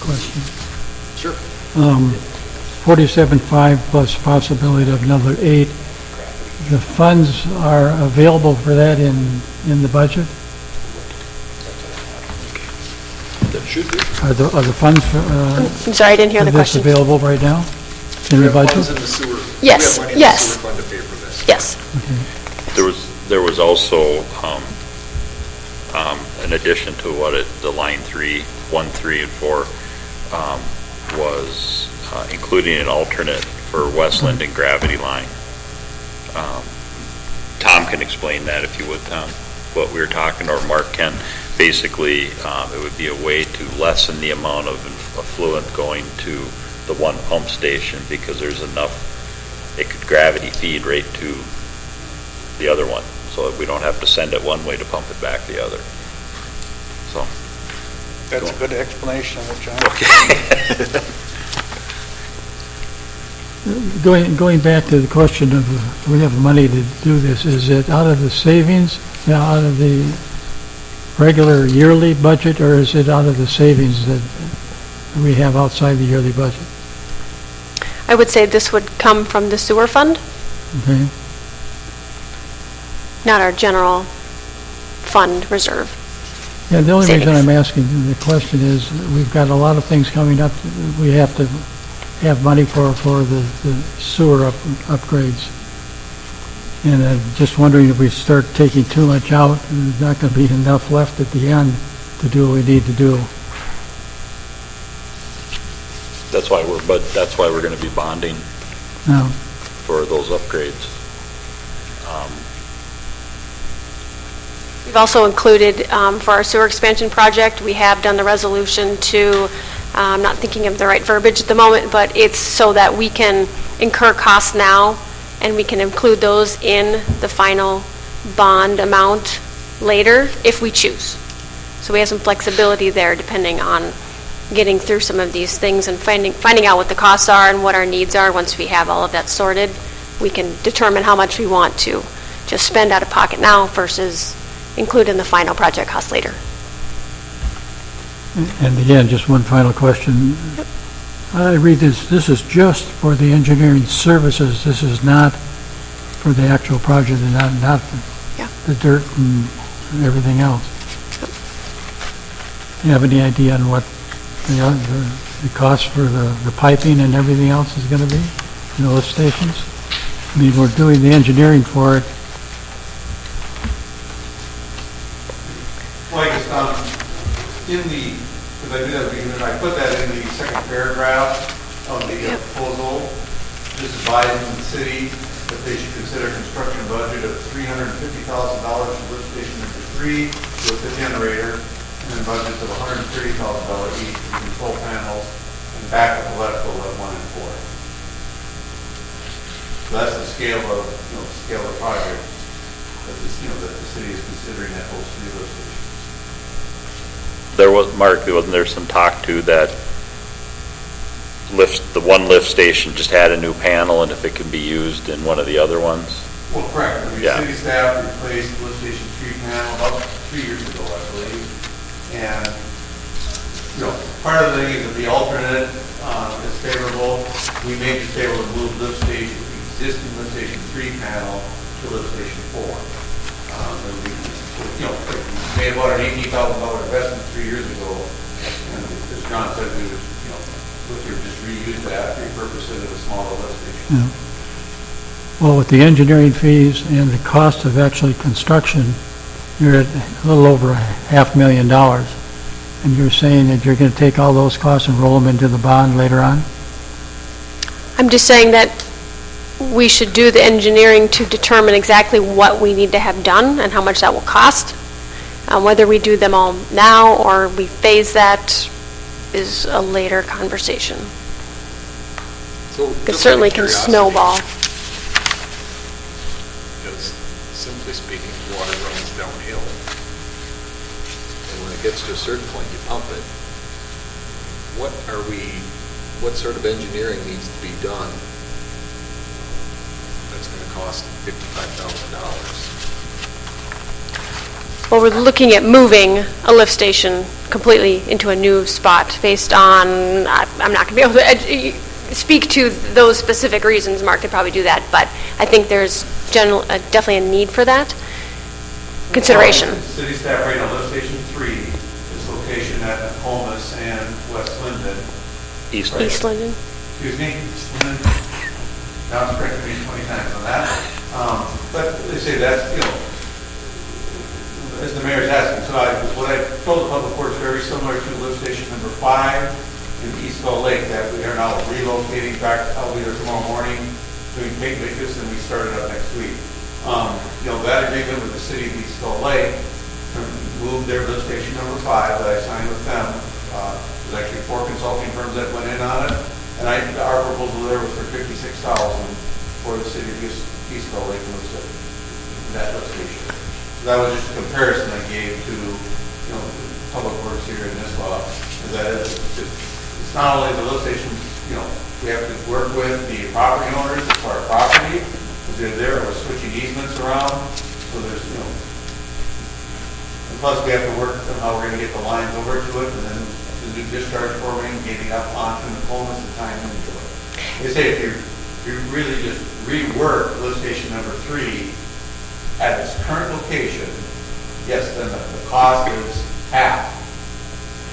Question. Sure. 47.5 plus possibility of another 8. The funds are available for that in the budget? That should be. Are the funds for I'm sorry, I didn't hear the this question. available right now in We the have funds budget? in the sewer. Yes, We have money in the yes. sewer fund to pay for this. Yes. Okay. There was also, in addition to what the line 1, 3, and 4 was including an alternate for West Linden gravity line. Tom can explain that if you would, Tom, what we were talking, or Mark can. Basically, it would be a way to lessen the amount of effluent going to the one pump station because there's enough, it could gravity feed right to the other one, so that we don't have to send it one way to pump it back the other. So. That's a good explanation of it, John. Okay. Going back to the question of, do we have money to do this? Is it out of the savings, out of the regular yearly budget, or is it out of the savings that we have outside the yearly budget? I would say this would come from the sewer fund, Okay. not our general fund reserve. Yeah, the only reason Savings. I'm asking the question is we've got a lot of things coming up we have to have money for the sewer upgrades. And I'm just wondering if we start taking too much out, there's not going to be enough left at the end to do what we need to do. That's why we're going to be bonding Now, for those upgrades. We've also included, for our sewer expansion project, we have done the resolution to, I'm not thinking of the right verbiage at the moment, but it's so that we can incur costs now, and we can include those in the final bond amount later, if we choose. So we have some flexibility there, depending on getting through some of these things and finding out what the costs are and what our needs are. Once we have all of that sorted, we can determine how much we want to just spend out of pocket now versus include in the final project cost later. and again, just one final question. I read this is just for the engineering services. This is not for the actual project and not the dirt and everything else. Do you have any idea on what the cost for the piping and everything else is going to be in the lift stations? I mean, we're doing the engineering for it. Well, I guess, because I do that, and I put that in the second paragraph of the proposal, just advising the city that they should consider a construction budget of $350,000 for lift station number 3 with the generator, and then budgets of $130,000 each for control panels and backup electrical at 1 and 4. So that's the scale of the project that the city is considering at those 3 lift stations. There was, Mark, wasn't there some talk too that the one lift station just had a new panel, and if it can be used in one of the other ones? Well, correct. I mean, Yeah. City staff replaced lift station 3 panel about 3 years ago, I believe. And, part of the thing is that the alternate is favorable. We may just be able to move existing lift station 3 panel to lift station 4. We made about an $18,000 investment 3 years ago, and as John said, we would, look to just reuse that, repurpose it as a smaller lift station. Yeah. Well, with the engineering fees and the cost of actually construction, you're at a little over $500,000. And you're saying that you're going to take all those costs and roll them into the bond later on? I'm just saying that we should do the engineering to determine exactly what we need to have done and how much that will cost. Whether we do them all now or we phase that is a later conversation. So It just certainly out of can curiosity, snowball. Because simply speaking, water runs downhill. And when it gets to a certain point, you pump it. What sort of engineering needs to be done that's going to cost $55,000? Well, we're looking at moving a lift station completely into a new spot based on, I'm not going to be able to speak to those specific reasons. Mark could probably do that, but I think there's definitely a need for that consideration. City staff right now, lift station 3 is location at Nokomis and West Linden. East Linden. Excuse me, East Linden. Now it's corrected me 20 times on that. But they say that's, as the mayor's asking, so I 5 in East Gull Lake that we are now relocating back either tomorrow morning doing Cape Vicus, and we started up next week. That agreement with the city of East Gull Lake to move their lift station number 5 that I signed with them. There's actually 4 consulting firms that went in on it, and our proposal there was for $56,000 for the city of East Gull Lake that lift station. So that was just a comparison I gave to Public Works here in Nisswa. That it's not only the lift stations, we have to work with the property owners as far as property, because they're there, we're switching easements around, so there's, and plus we have to work on how we're gonna get the lines over to it, and then the new discharge forming, getting up onto Nokomis and tying into it. They say if you really just rework lift station number 3 at its current location, yes, then the cost is half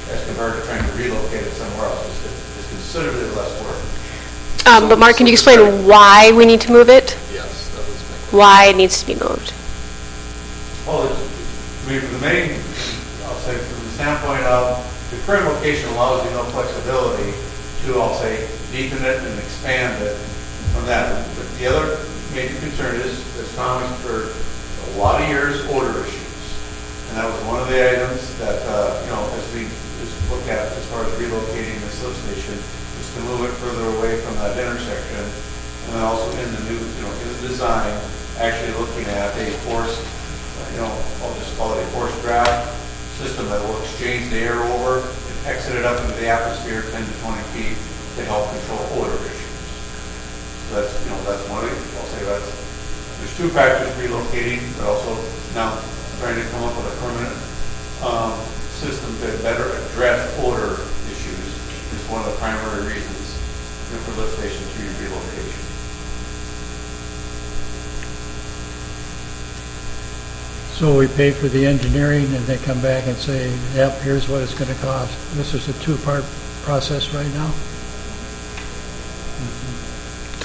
as compared to trying to relocate it somewhere else. It's considerably less work. But Mark, can you explain why we need to move it? Yes, that was my question. Why it needs to be moved? Well, the main, I'll say, from the standpoint of the current location allows you no flexibility to, I'll say, deepen it and expand it from that. But the other major concern is, as Tom has for a lot of years, odor issues. And that was one of the items that, as we just look at as far as relocating this lift station, is to move it further away from that intersection. And then also in the new, in the design, actually looking at a forced, I'll just call it a forced draft system that will exchange the air over and exit it up into the atmosphere 10 to 20 feet to help control odor issues. So that's one of the, I'll say there's 2 factors relocating, but also now trying to come up with a permanent system to better address odor issues is one of the primary reasons for lift station 3 relocation. So we pay for the engineering and they come back and say, yep, here's what it's going to cost. This is a 2-part process right now.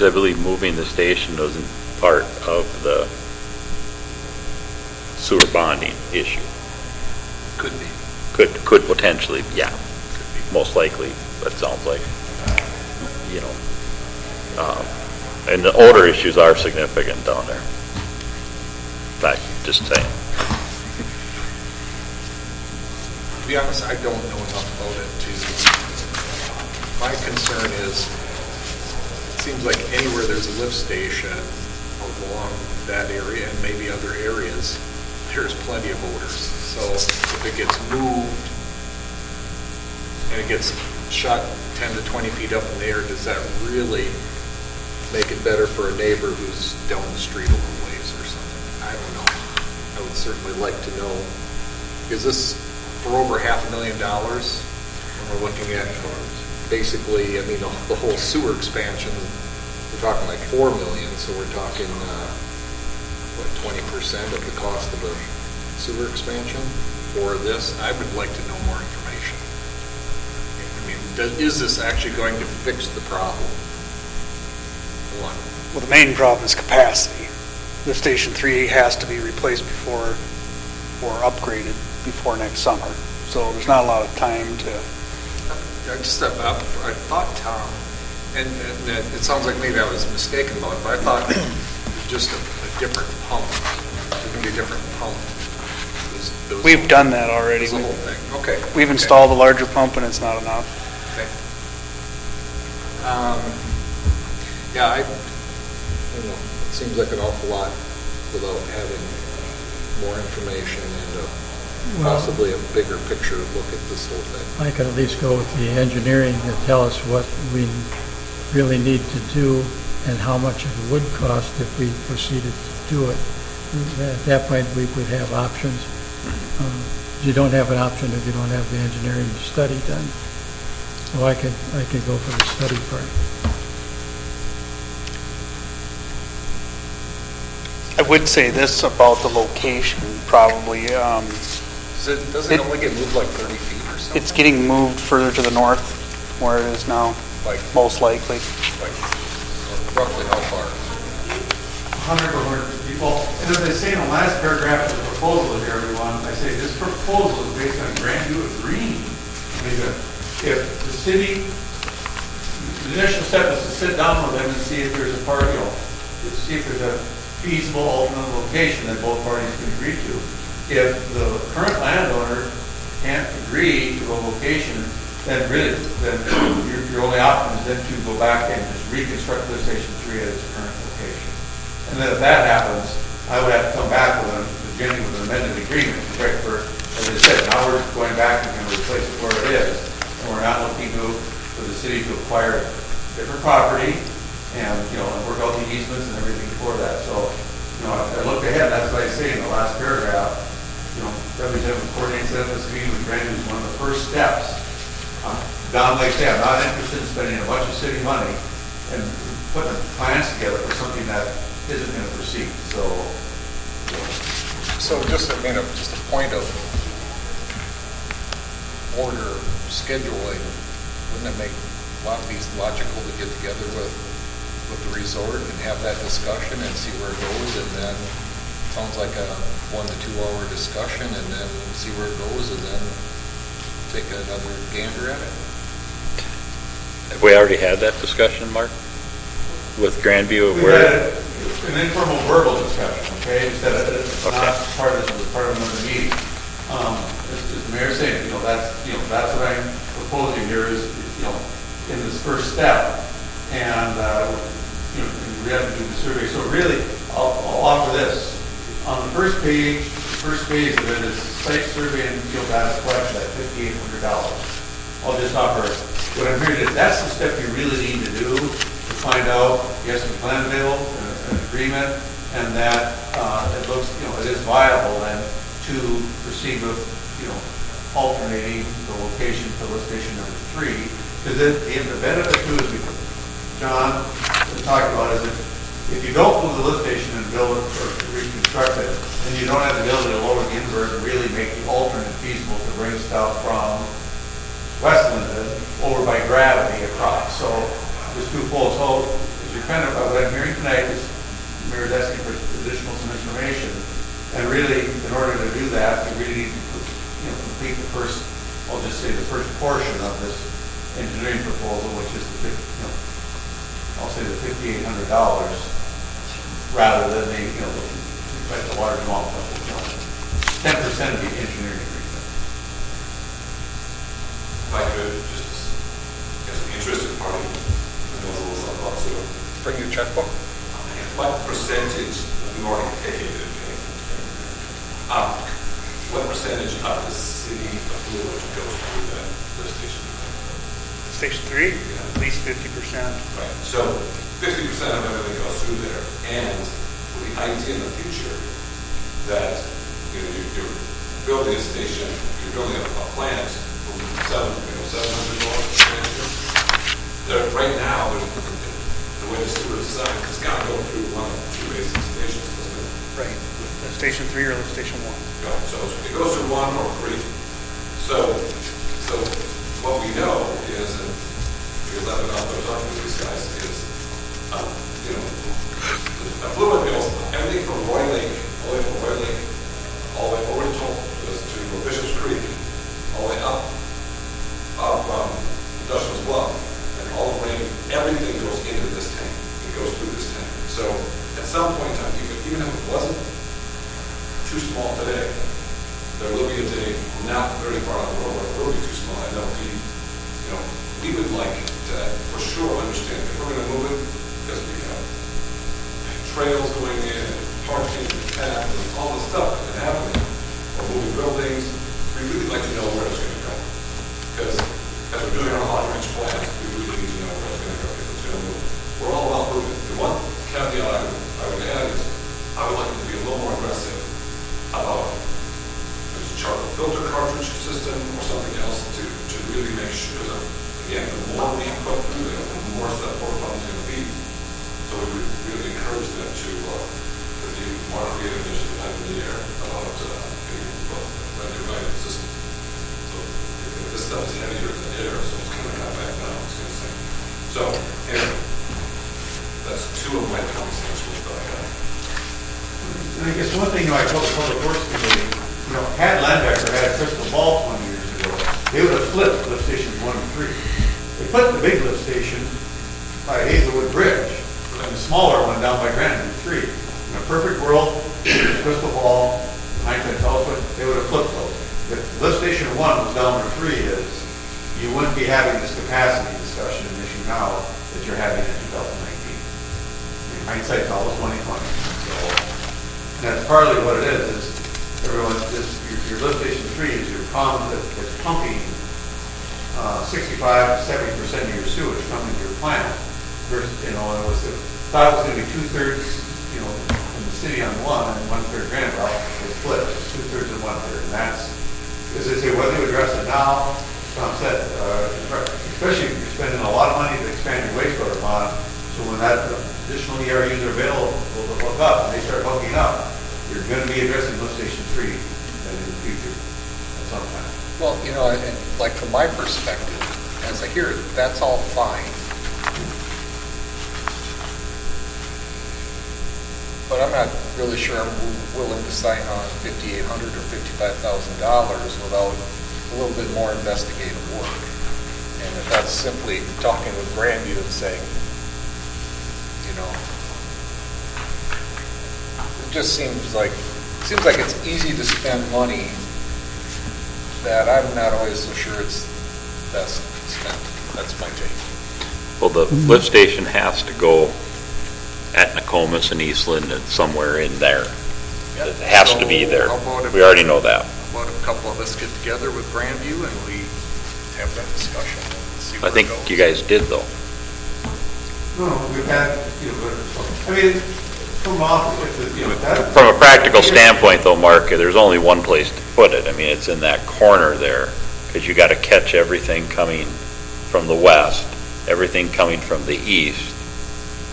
I believe moving the station wasn't part of the sewer bonding issue. Could be. Could potentially, yeah. Most likely, that sounds like, and the odor issues are significant down there. In fact, just saying. To be honest, I don't know enough about it my concern is, it seems like anywhere there's a lift station along that area and maybe other areas, there's plenty of odors. So if it gets moved and it gets shot 10 to 20 feet up in the air, does that really make it better for a neighbor who's down the street a little ways or something? I don't know. I would certainly like to know. Is this for over $500,000 when we're looking at basically, the whole sewer expansion, we're talking like $4 million, so we're talking, 20% of the cost of a sewer expansion for this? I would like to know more information. Is this actually going to fix the problem? One. Well, the main problem is capacity. Lift Station 3 has to be replaced or upgraded before next summer. So there's not a lot of time to... I thought, Tom, and it sounds like maybe I was mistaken about it, but I thought it was just a different pump. There's going to be a different pump. We've done that already. The whole thing. Okay. We've installed a larger pump and it's not enough. Okay. I don't know. It seems like an awful lot without having more information and possibly a bigger picture look at this whole thing. I can at least go with the engineering to tell us what we really need to do and how much it would cost if we proceeded to do it. At that point, we would have options. You don't have an option if you don't have the engineering study done. So I could go for the study part. I would say this about the location, probably. Does it only get moved like 30 feet or something? It's getting moved further to the north where it is now, most likely. Like roughly how far? 100 to 150 people. And as I say in the last paragraph of the proposal here, everyone, I say this proposal is based on Grandview of Green. if the city, the initial step is to sit down with them and see if there's a part, to see if there's a feasible alternate location that both parties can agree to. If the current landowner can't agree to a location, then really, your only option is then to go back and just reconstruct lift station 3 at its current location. And then if that happens, I would have to come back with an amended agreement, correct, for, as I said, now we're going back and going to replace it where it is, and we're not looking for the city to acquire different property and, and work out the easements and everything for that. So, I looked ahead, that's what I say in the last paragraph, Representative coordinates that this meeting with Brandon is one of the first steps. Don, like I say, I'm not interested in spending a bunch of city money and putting plans together for something that isn't going to proceed, so. So just a point of order, scheduling, wouldn't it make a lot of these logical to get together with the resort and have that discussion and see where it goes, and then sounds like a 1 to 2 hour discussion, and then see where it goes, and then take another gander at it? Have we already had that discussion, Mark? With Grandview? We had an informal verbal discussion, okay? It's not part of another meeting. As the mayor said, that's what I'm proposing here is, in this first step. And, we have to do the survey. So really, I'll offer this. On the first phase of it is site survey and field data collection at $5,800. I'll just offer, what I'm hearing is that's the step you really need to do to find out, yes, a plan available, an agreement, and that it looks, it is viable then to proceed with, alternating the location for lift station number 3. Because the benefit too is, John talked about, is if you don't move the lift station and build it or reconstruct it, then you don't have the ability to lower the invert and really make the alternate feasible to bring stuff from West Linden over by gravity across. So there's twofold. So as you're what I'm hearing tonight is the mayor's asking for some information. And really, in order to do that, you really need to complete the first, I'll just say the first portion of this engineering proposal, which is I'll say the $5,800, rather than the large amount, 10% of the engineering agreement. If I could just get an interested party, Bring your checkbook. What percentage, we've already taken it, what percentage of the city affluent goes through that lift station? Station 3, at least 50%. Right, so 50% of everything goes through there, and with the idea in the future that you're building a station, you're building a plant for $700 expansion. Right now, the way the sewer is designed, it's got to go through one of 2 basic stations, doesn't it? Right, lift station 3 or lift station 1. Right, so it goes through 1 or 3. So what we know is, and because I've been out there talking to these guys, is the fluid mills, everything from Roy Lake, all the way from Roy Lake, all the way over to Bishop's Creek, all the way up Dutchman's Bluff, and all the way, everything goes into this tank. It goes through this tank. So at some point in time, even if it wasn't too small today, they're looking at today, not very far out the road, where it will be too small. I know we would like to, for sure, understand if we're going to move it, because we have trails going in, parking, paths, and all the stuff that's happening, or moving buildings, we really like to know where it's going to go. Because as we're doing our long-range plans, we really need to know where it's going to go, if it's going to move. We're all about moving. The one caveat I would add is I would like it to be a little more aggressive about charcoal filter cartridge system or something else to really make sure that, again, the more we put through there, the more stuff Port Farm is going to be. So we would really encourage them to be more creative initiative in the air about getting a new guidance system. So if this stuff is heavier than air, so it's going to come back down, it's going to sink. So anyway, that's 2 of my comments that I have. And I guess one thing I told the Public Works Committee, had Landecker had a crystal ball 20 years ago, they would have flipped lift stations 1 and put the big lift station by Hazelwood Bridge and the smaller one down by Grandview 3. In a perfect world, crystal ball, hindsight tells us they would have flipped those. If lift station 1 was down where 3 is, you wouldn't be having this capacity discussion and issue now that you're having in 2019. I mean, hindsight tells us 2020. So, and that's partly what it is everyone, your lift station 3 is your pump that's pumping 65 to 70% of your sewage coming to your plant. Versus, it was thought it was going to be 2/3, in the city on one and 1/3 Granville. It flipped, 2/3 and 1/3, and that's, as I say, whether you address it now, Tom said, especially if you're spending a lot of money to expand your wastewater pond, so when that additional ERUs are available to hook up, and they start hooking up, you're going to be addressing lift station 3 in the future at some time. Well, and like from my perspective, as I hear it, that's all fine. But I'm not really sure I'm willing to sign on $5,800 or $55,000 without a little bit more investigative work. And if that's simply talking with Grandview and saying, it just seems like it's easy to spend money that I'm not always so sure it's best spent. That's my take. Well, the lift station has to go at Nokomis and Eastland and somewhere in there. It has to be there. We already know that. How about a couple of us get together with Grandview and we have that discussion and see where I think it goes? you guys did, though. No, we've had, I mean, from off, From a practical standpoint, though, Mark, there's only one place to put it. I mean, it's in that corner there, because you got to catch everything coming from the west, everything coming from the east,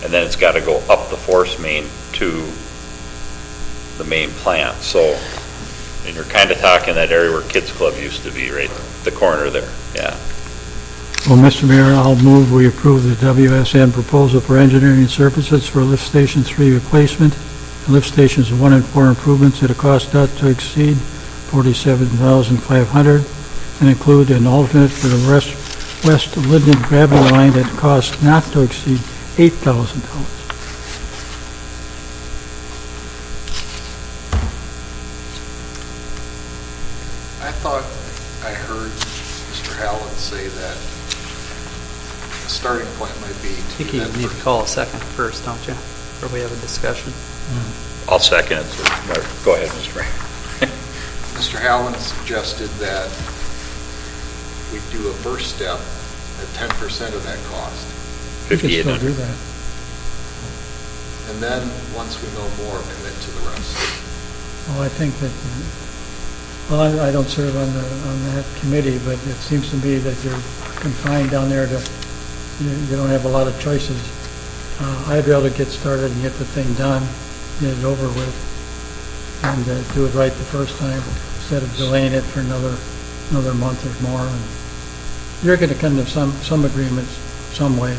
and then it's got to go up the force main to the main plant. So, and you're kind of talking that area where Kids Club used to be, right? The corner there, yeah. Well, Mr. Mayor, I'll move we approve the WSN proposal for engineering services for Lift Station 3 replacement and Lift Stations 1 and 4 improvements at a cost not to exceed $47,500 and include an alternate for the West Linden gravity line at a cost not to exceed $8,000. I thought I heard Mr. Howland say that the starting point might be I think you need to call a second first, don't you? Or we have a discussion. I'll second it. Mark, go ahead, Mr. Mayor. Mr. Howland suggested that we do a first step at 10% of that cost. We can still do that. And then, once we know more, commit to the rest. Well, I think that, I don't serve on that committee, but it seems to me that you're confined down there to, you don't have a lot of choices. I'd rather get started and get the thing done, get it over with, and do it right the first time instead of delaying it for another month or more. And you're going to come to some agreements some way.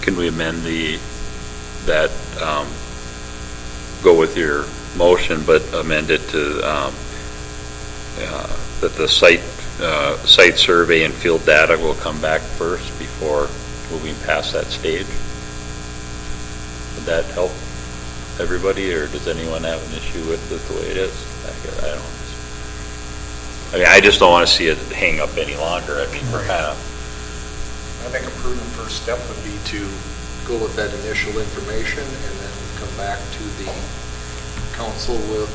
Can we amend go with your motion, but amend it to, that the site survey and field data will come back first before moving past that stage? Would that help everybody, or does anyone have an issue with it the way it is? I just don't want to see it hang up any longer. I mean, we're kind of... I think a prudent first step would be to go with that initial information and then come back to the council with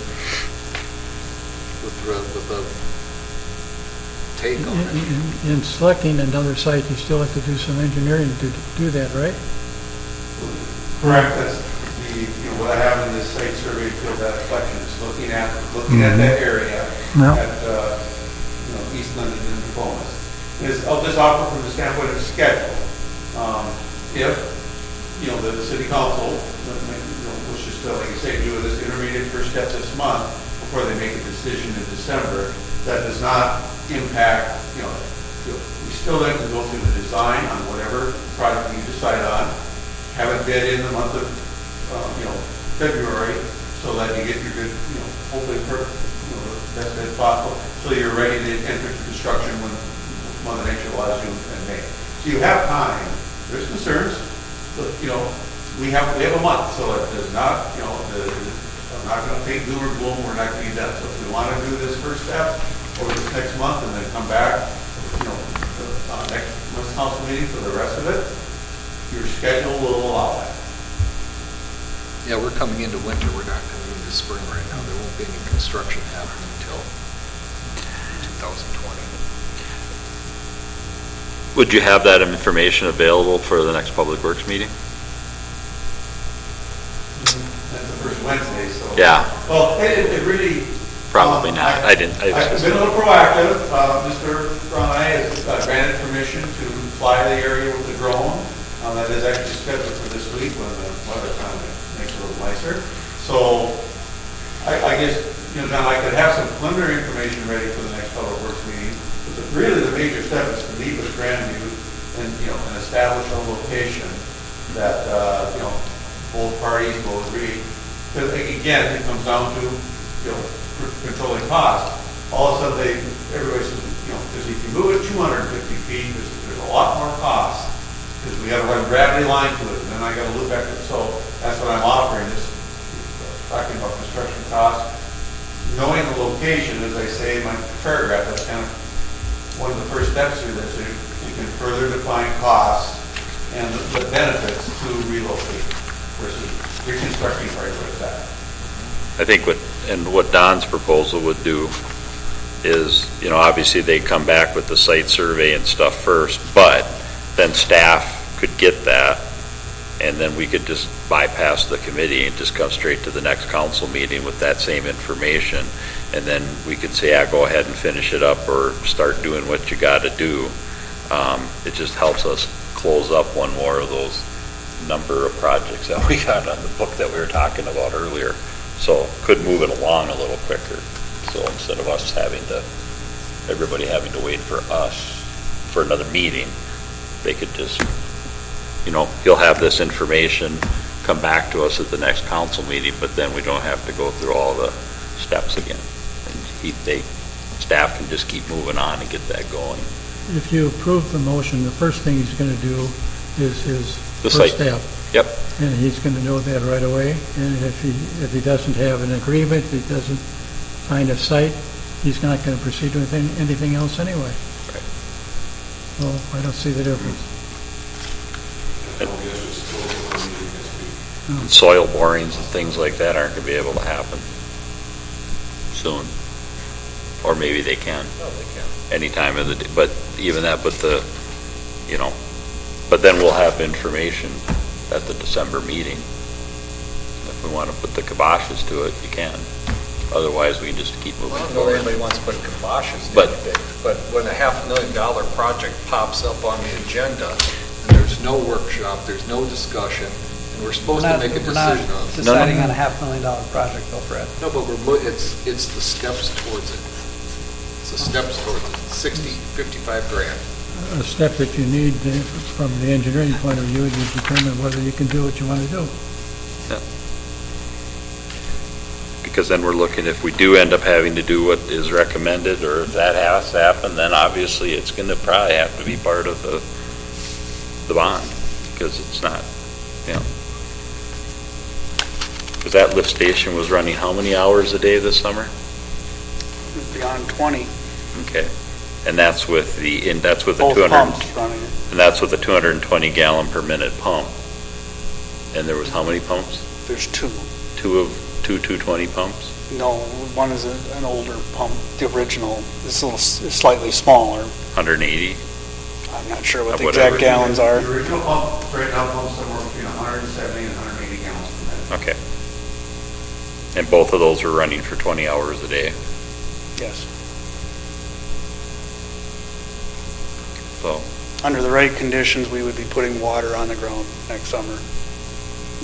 the take on it. In selecting another site, you still have to do some engineering to do that, right? Correct. That's what I have in this site survey field data collection is looking at that area at East Linden and Nokomis. I'll just offer from the standpoint of schedule. If the city council wishes to, like you say, do this intermediate first step this month before they make a decision in December, that does not impact. We still have to go through the design on whatever project you decide on. Have it bid in the month of February, so that you get your good, hopefully, the best bid possible, so you're ready to enter construction when was June and May. So you have time, there's concerns, but, we have a month, so it does not, I'm not gonna take doom or gloom, we're not gonna be done. So if we wanna do this first step over this next month and then come back, next month's council meeting for the rest of it, your schedule will allow that. Yeah, we're coming into winter, we're not coming into spring right now. There won't be any construction happening until 2020. Would you have that information available for the next Public Works meeting? That's the first Wednesday, so. Yeah. Well, it really. Probably not. I've been a little proactive. Mr. Ronay has granted permission to fly the area with the drone. That is actually scheduled for this week when the weather kind of makes it a little nicer. So I guess, John, I could have some preliminary information ready for the next Public Works meeting. But really the major step is to meet with Grandview and establish a location that, both parties will agree. Because again, it comes down to, controlling costs. All of a sudden everybody says, because if you move it 250 feet, there's a lot more cost. Because we got to run gravity line to it, and then I got to look back at it. So that's what I'm offering, is talking about construction costs. Knowing the location, as I say in my paragraph, that's kind of one of the first steps here, that you can further define costs and the benefits to relocate versus reconstructing right where it's at. I think what Don's proposal would do is, obviously they come back with the site survey and stuff first, but then staff could get that, and then we could just bypass the committee and just come straight to the next council meeting with that same information, and then we could say, go ahead and finish it up or start doing what you got to do. It just helps us close up one more of those number of projects that we got on the book that we were talking about earlier. So could move it along a little quicker. So instead of us everybody having to wait for us for another meeting, they could just, he'll have this information, come back to us at the next council meeting, but then we don't have to go through all the steps again. And staff can just keep moving on and get that going. If you approve the motion, the first thing he's going to do is his The first site. step. Yep. And he's going to know that right away. And if he doesn't have an agreement, he doesn't find a site, he's not going to proceed with anything else anyway. Right. So I don't see the difference. And soil borings and things like that aren't going to be able to happen soon. Or maybe they can. No, they can. Any time of the day. But even that, but then we'll have information at the December meeting. If we want to put the kiboshes to it, you can. Otherwise, we can just keep moving Well, I don't know forward. if anybody wants to put kibosh But- but when a $500,000 project pops up on the agenda, and there's no workshop, there's no discussion, and we're supposed to make a decision on it. We're not deciding on a $500,000 project though, Fred. No, but it's the steps towards it. It's the steps towards it, 60, 55 grand. A step that you need from the engineering point of view to determine whether you can do what you want to do. Because then we're looking, if we do end up having to do what is recommended, or if that has to happen, then obviously it's going to probably have to be part of the bond, because it's not, Because that lift station was running how many hours a day this summer? Beyond 20. Okay. And that's with the Both 200, pumps running it. and that's with a 220 gallon per minute pump. And there was how many pumps? There's two. Two 220 pumps? No, one is an older pump, the original. This is slightly smaller. 180? I'm not sure what the Whatever. exact gallons are. The original pump right now pumps somewhere between 170 and 180 gallons per minute. Okay. And both of those are running for 20 hours a day. Yes. So, Under the right conditions, we would be putting water on the ground next summer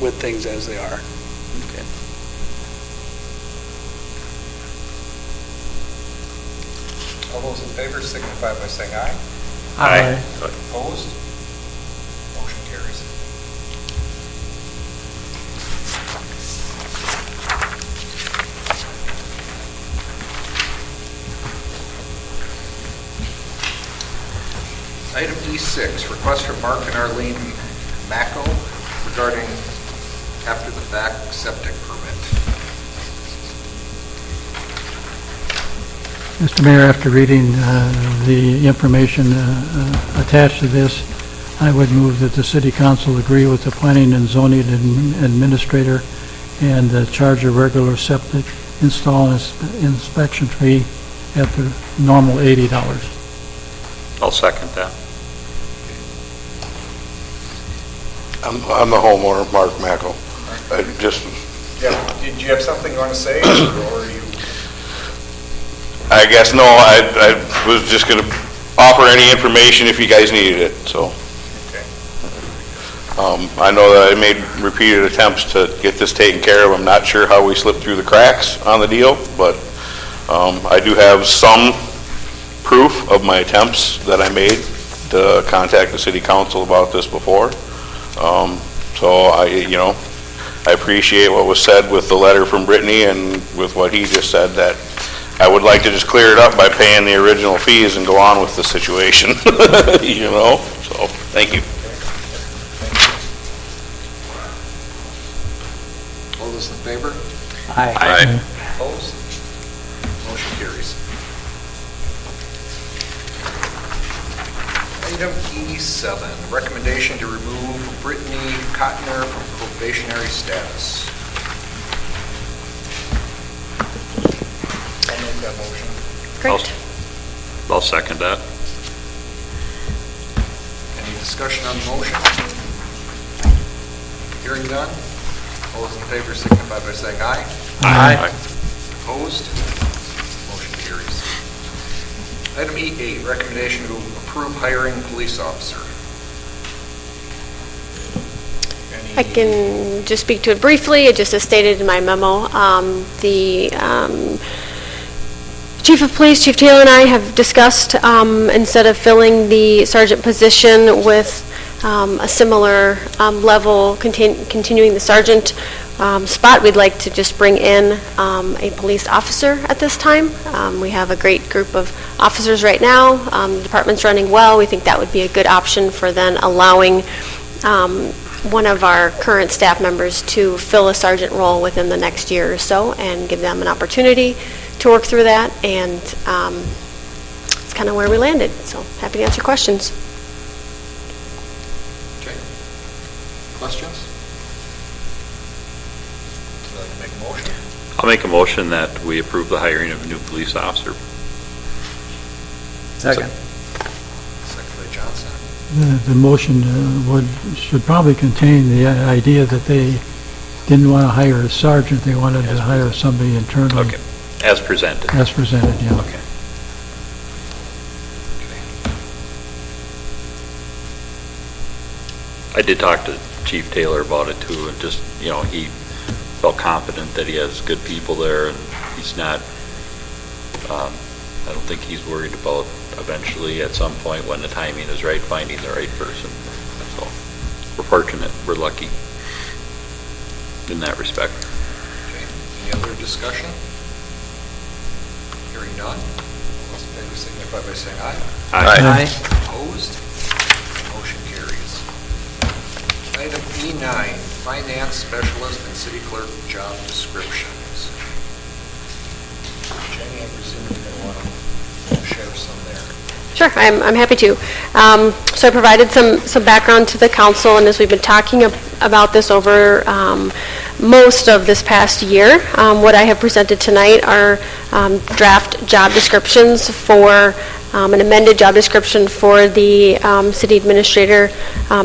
with things as they are. okay. All those in favor signify by saying aye. Aye. Opposed? Motion carries. Item E6, request from Mark and Arlene Macco regarding after-the-fact septic permit. Mr. Mayor, after reading the information attached to this, I would move that the City Council agree with the Planning and Zoning Administrator and charge a regular septic install and inspection fee at the normal $80. I'll second that. I'm the homeowner, Mark Mackel. Yeah, did you have something you want to say, or are you? I guess no, I was just going to offer any information if you guys needed it, so. Okay. I know that I made repeated attempts to get this taken care of. I'm not sure how we slipped through the cracks on the deal, but I do have some proof of my attempts that I made to contact the City Council about this before. So I appreciate what was said with the letter from Brittany and with what he just said, that I would like to just clear it up by paying the original fees and go on with the situation, so thank you. All those in favor? Aye. Opposed? Motion carries. Item E7, recommendation to remove Brittany Cotner from probationary status. I'll make that motion. Great. I'll second that. Any discussion on the motion? Hearing none? All those in favor signify by saying aye. Aye. Opposed? Motion carries. Item E8, recommendation to approve hiring police officer. I can just speak to it briefly. Just as stated in my memo, the Chief of Police, Chief Taylor, and I have discussed, instead of filling the sergeant position with a similar level, continuing the sergeant spot, we'd like to just bring in a police officer at this time. We have a great group of officers right now. The department's running well. We think that would be a good option for then allowing one of our current staff members to fill a sergeant role within the next year or so and give them an opportunity to work through that, and it's kind of where we landed. So happy to answer questions. Okay. Questions? Would you like to make a motion? I'll make a motion that we approve the hiring of a new police officer. Second. Second by Johnson. The motion should probably contain the idea that they didn't want to hire a sergeant, they wanted to hire somebody internally. Okay, as presented. As presented, yeah. Okay. I did talk to Chief Taylor about it too, and just, he felt confident that he has good people there, and he's not, I don't think he's worried about eventually at some point when the timing is right, finding the right person. So we're fortunate, we're lucky in that respect. Okay. Any other discussion? Hearing none. All those in favor signify by saying aye. Aye. Opposed? Motion carries. Item E9, finance specialist and city clerk job descriptions. Jenny, I presume you're going to want to share some there. Sure, I'm happy to. So I provided some background to the council, and as we've been talking about this over most of this past year, what I have presented tonight are draft job descriptions for an amended job description for the city administrator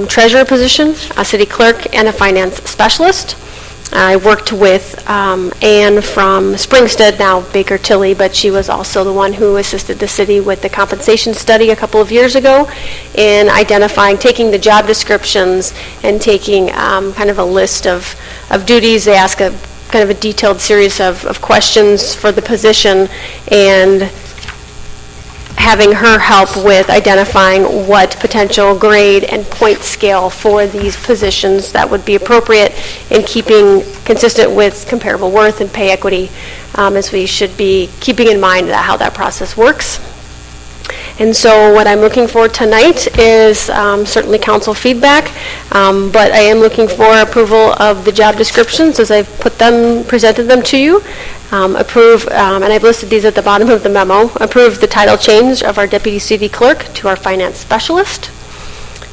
treasurer position, a city clerk, and a finance specialist. I worked with Anne from Springstead, now Baker Tilly, but she was also the one who assisted the city with the compensation study a couple of years ago in identifying, taking the job descriptions and taking kind of a list of duties. They ask a kind of a detailed series of questions for the position, and having her help with identifying what potential grade and point scale for these positions that would be appropriate in keeping consistent with comparable worth and pay equity, as we should be keeping in mind how that process works. And so what I'm looking for tonight is certainly council feedback, but I am looking for approval of the job descriptions as I've presented them to you. Approve, and I've listed these at the bottom of the memo, approve the title change of our deputy city clerk to our finance specialist.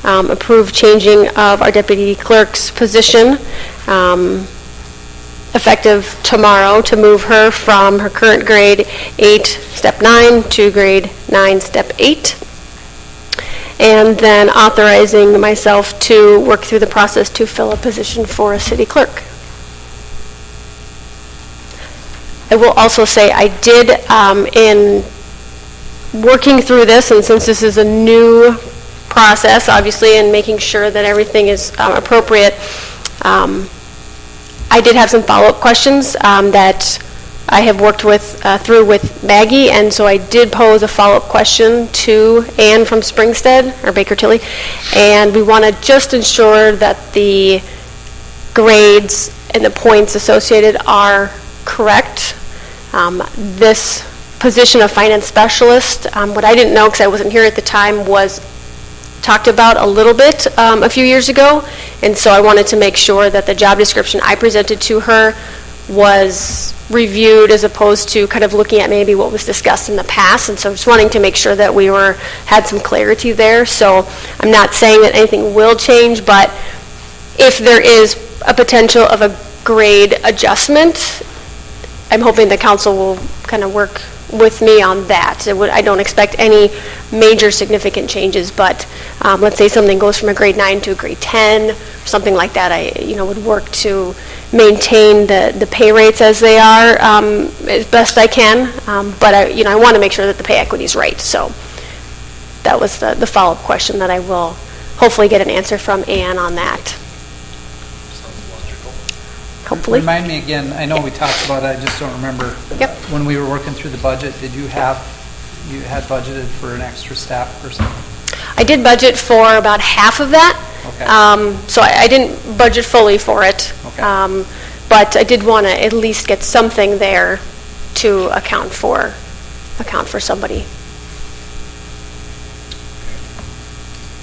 Approve changing of our deputy clerk's position effective tomorrow to move her from her current grade 8, step 9 to grade 9, step 8. And then authorizing myself to work through the process to fill a position for a city clerk. I will also say I did, in working through this, and since this is a new process, obviously, and making sure that everything is appropriate, I did have some follow-up questions that I have worked through with Maggie, and so I did pose a follow-up question to Ann from Springstead, or Baker Tilly, and we want to just ensure that the grades and the points associated are correct. This position of finance specialist, what I didn't know because I wasn't here at the time, was talked about a little bit a few years ago, and so I wanted to make sure that the job description I presented to her was reviewed as opposed to kind of looking at maybe what was discussed in the past, and so just wanting to make sure that we had some clarity there. So I'm not saying that anything will change, but if there is a potential of a grade adjustment, I'm hoping the council will kind of work with me on that. I don't expect any major significant changes, but let's say something goes from a grade 9 to a grade 10, or something like that, I would work to maintain the pay rates as they are as best I can, but I want to make sure that the pay equity is right. So that was the follow-up question that I will hopefully get an answer from Ann on that. Hopefully. Remind me again, I know we talked about it, I just don't remember. Yep. When we were working through the budget, you had budgeted for an extra staff person? I did budget for about half of that. Okay. So I didn't budget fully for it. Okay. But I did want to at least get something there to account for somebody.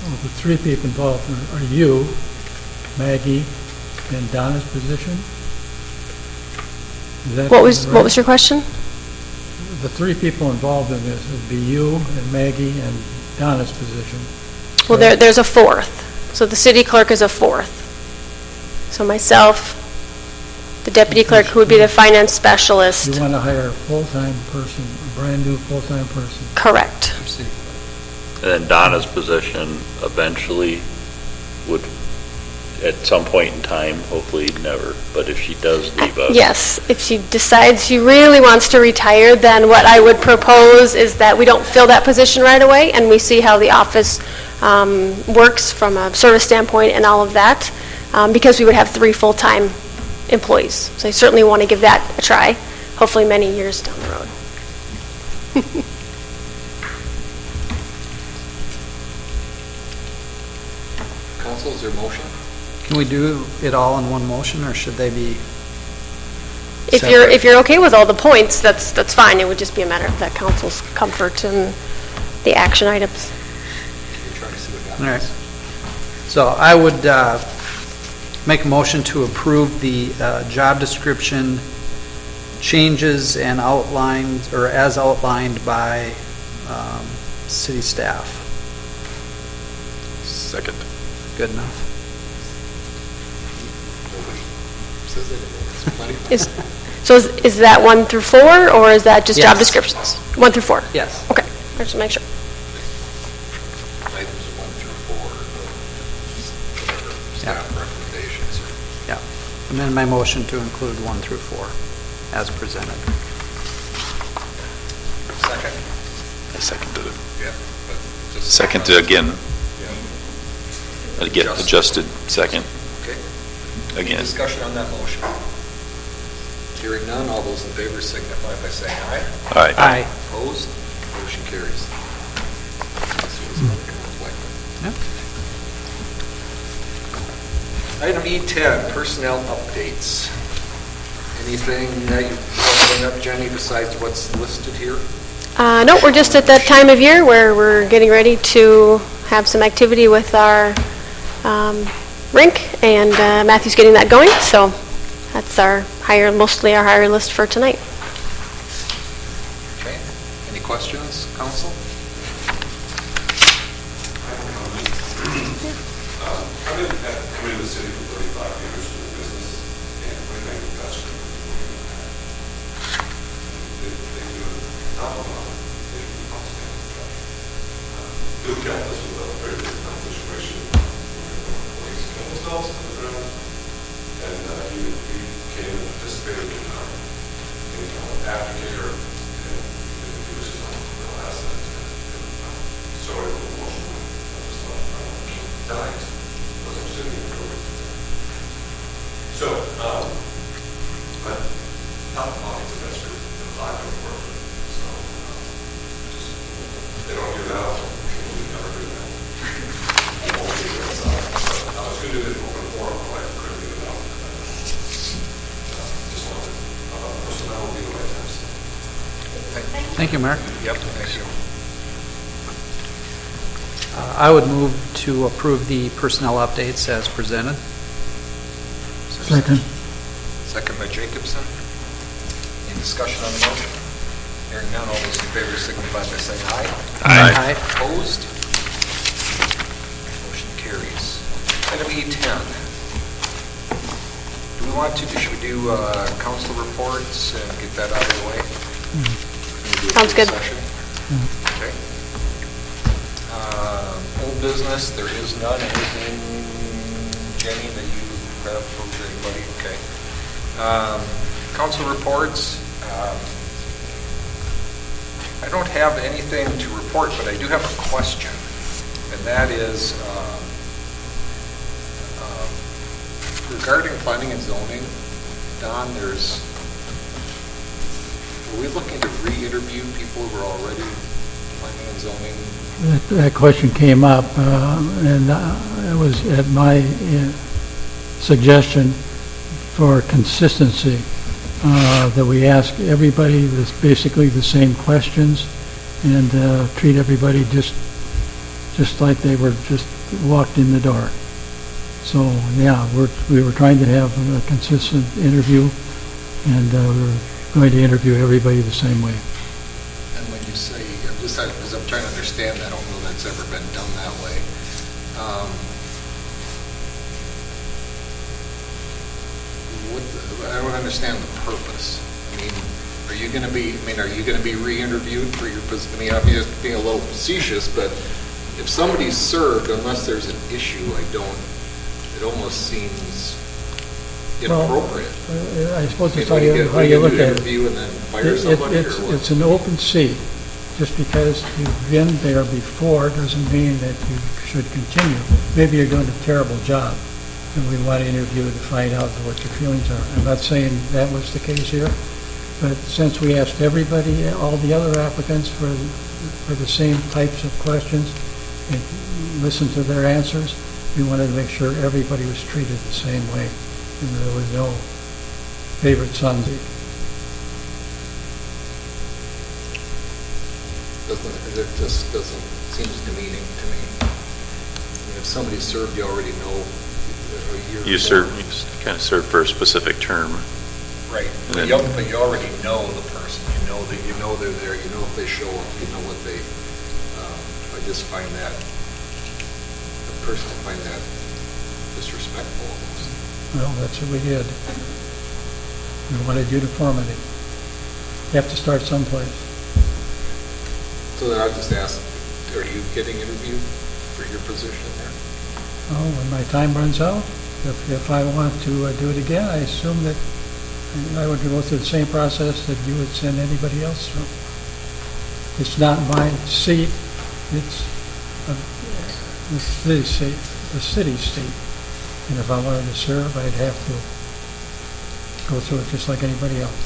Well, the three people involved are you, Maggie, and Donna's position? Is that What was right? your question? The three people involved in this would be you and Maggie and Donna's position. Well, there's a fourth. So the city clerk is a fourth. So myself, the deputy clerk, who would be the finance specialist. You want to hire a full-time person, a brand-new full-time person? Correct. And then Donna's position eventually would, at some point in time, hopefully never, but if she does leave us. Yes, if she decides she really wants to retire, then what I would propose is that we don't fill that position right away, and we see how the office works from a service standpoint and all of that, because we would have 3 full-time employees. So I certainly want to give that a try, hopefully many years down the road. Council, is there a motion? Can we do it all in one motion, or should they be If you're okay with all the points, that's fine. It would just be a matter of that council's comfort and the action items. All right. So I would make a motion to approve the job description changes and outlined, or as outlined by city staff. Second. Good enough. Is that 1 through 4, or is that just job Yes. descriptions? 1 through 4? Yes. Okay, I just want to make sure. Items 1 through 4, staff recommendations. Yeah. Amend my motion to include 1 through 4 as presented. Second? I seconded it. Yeah. But just Seconded again. Yeah. Again, adjusted second. Okay. Again. Any discussion on that motion? Hearing none, all those in favor signify by saying aye. Aye. Aye. Opposed? Motion carries. Item E10, personnel updates. Anything that you want to bring up, Jenny, besides what's listed here? No, we're just at that time of year where we're getting ready to have some activity with our rink, and Matthew's getting that going, so that's mostly our hire list for tonight. Okay. Any questions, council? I've been coming to the city for 35 years doing business, and my manufacturing. They do a phenomenal job. They do an outstanding job. Duke kept us with a very difficult situation where employees killed themselves on the ground, and he came and participated in aftercare, and he was his own real asset. Sorry for the emotion. I just thought he died. So, but not pockets of extra live work. So, they don't do that often. We never do that. I was going to do it in open forum, but I couldn't get it out. Just wanted personnel will be the right time. Thank you, Mark. Yep, thank you. I would move to approve the personnel updates as presented. Second. Second by Jacobson. Any discussion on the motion? Hearing none, all those in favor signify by saying aye. Aye. Opposed? Motion carries. Item E10. Do we want to, should we do council reports and get that out of the way? Can we do a Sounds good. session? Okay. Old business, there is none. Anything, Jenny, that you have for anybody? Okay. Council reports. I don't have anything to report, but I do have a question, and that is regarding planning and zoning. Don, are we looking to re-interview people who are already planning and zoning? That question came up, and it was at my suggestion for consistency, that we ask everybody basically the same questions and treat everybody just like they were just walked in the door. So, yeah, we were trying to have a consistent interview, and we're going to interview everybody the same way. And when you say, because I'm trying to understand, I don't know that's ever been done that way. I don't understand the purpose. I mean, are you going to be re-interviewed for your position? I mean, I'm being a little facetious, but if somebody's served, unless there's an issue, it almost seems inappropriate. Well, I suppose it's how Are you look at it. interview and then fire somebody, or what? It's an open seat. Just because you've been there before doesn't mean that you should continue. Maybe you're doing a terrible job, and we want to interview to find out what your feelings are. I'm not saying that was the case here, but since we asked everybody, all the other applicants for the same types of questions, and listened to their answers, we wanted to make sure everybody was treated the same way, and there was no favorite sons. It just doesn't, seems demeaning to me. I mean, if somebody served, you already know a year. You kind of serve for a specific term. Right, but you already know the person. You know they're there. You know if they show up. You know what they. I just find that, personally find that disrespectful almost. Well, that's what we did. We wanted uniformity. You have to start someplace. So then I just ask, are you getting interviewed for your position there? Oh, when my time runs out, if I want to do it again, I assume that I would go through the same process that you would send anybody else through. It's not my seat, it's the city's seat. And if I wanted to serve, I'd have to go through it just like anybody else.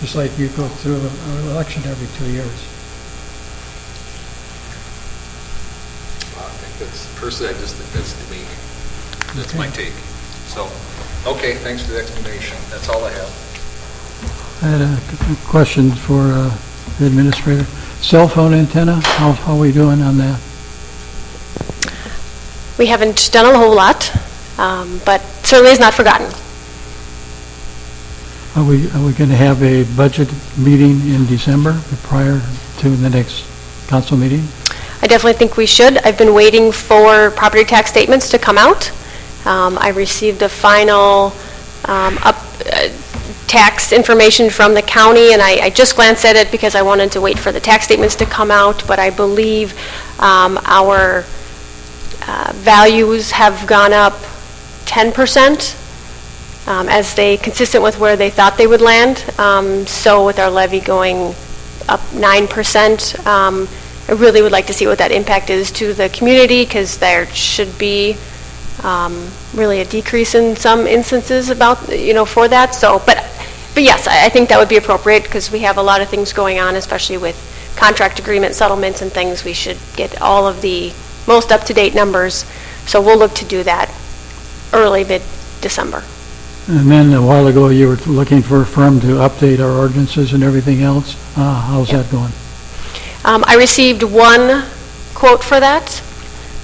Just like you go through an election every 2 years. Personally, I just think that's demeaning. That's my take. So, okay, thanks for the explanation. That's all I have. I had a question for the administrator. Cell phone antenna, how are we doing on that? We haven't done a whole lot, but certainly is not forgotten. Are we going to have a budget meeting in December prior to the next council meeting? I definitely think we should. I've been waiting for property tax statements to come out. I received the final tax information from the county, and I just glanced at it because I wanted to wait for the tax statements to come out, but I believe our values have gone up 10%. As they, consistent with where they thought they would land. So with our levy going up 9%, I really would like to see what that impact is to the community, because there should be really a decrease in some instances about, for that. So, but yes, I think that would be appropriate, because we have a lot of things going on, especially with contract agreement settlements and things. We should get all of the most up-to-date numbers. So we'll look to do that early mid-December. And then a while ago, you were looking for a firm to update our ordinances and everything else. How's that going? I received one quote for that.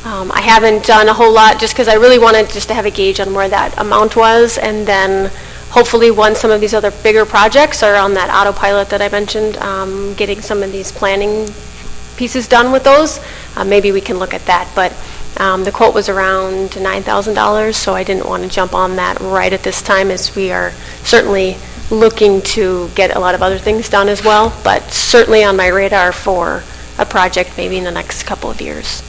I haven't done a whole lot, just because I really wanted just to have a gauge on where that amount was, and then hopefully once some of these other bigger projects are on that autopilot that I mentioned, getting some of these planning pieces done with those, maybe we can look at that. But the quote was around $9,000, so I didn't want to jump on that right at this time, as we are certainly looking to get a lot of other things done as well, but certainly on my radar for a project maybe in the next couple of years.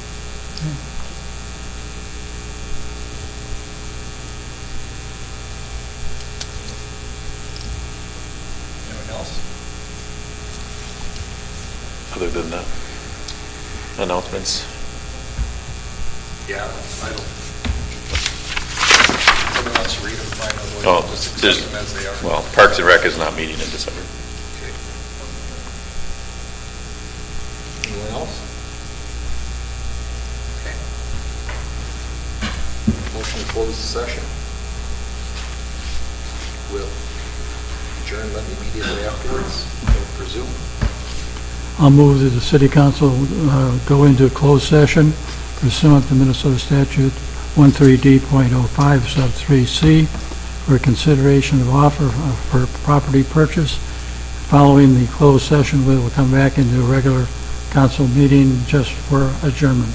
Anyone else? Other than that, announcements? Yeah, I don't. Someone wants to read them, fine, otherwise Oh, we'll just accept them as they are. well, Parks and Rec is not meeting in December. Okay. Anyone else? Okay. Motion to close the session. Will adjourn immediately afterwards, I would presume. I'll move that the city council go into closed session pursuant to Minnesota statute 13D.05 sub 3C for consideration of offer for property purchase. Following the closed session, we will come back into a regular council meeting just for adjournment.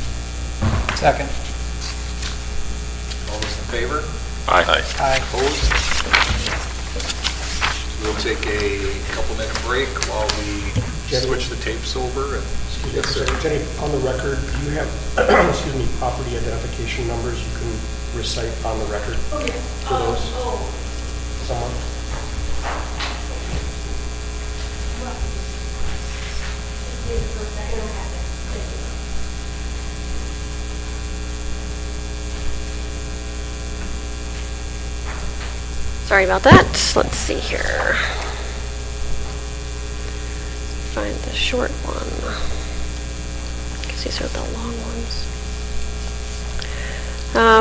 Second. All those in favor? Aye. Aye. Opposed? We'll take a couple-minute break while we switch the tapes over. And yes, sir. Jenny, on the record, do you have, excuse me, property identification numbers you can recite on the record? Oh, yeah. For those? Someone? Sorry about that. Let's see here. Find the short one, because these are the long ones.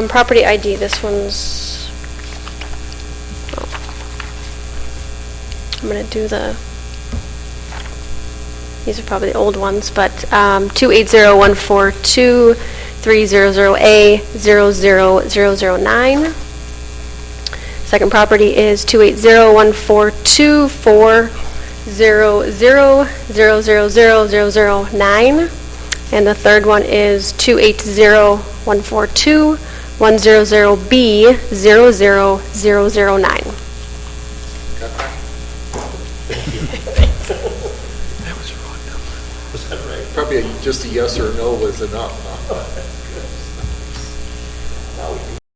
Property ID, this one's, I'm going to do these are probably the old ones, but 280-142-300A-00009. Second property is 280-142-400-00009. And the third one is 280-142-100B-00009. That was wrong number. Was that right? Probably just a yes or no was enough, huh?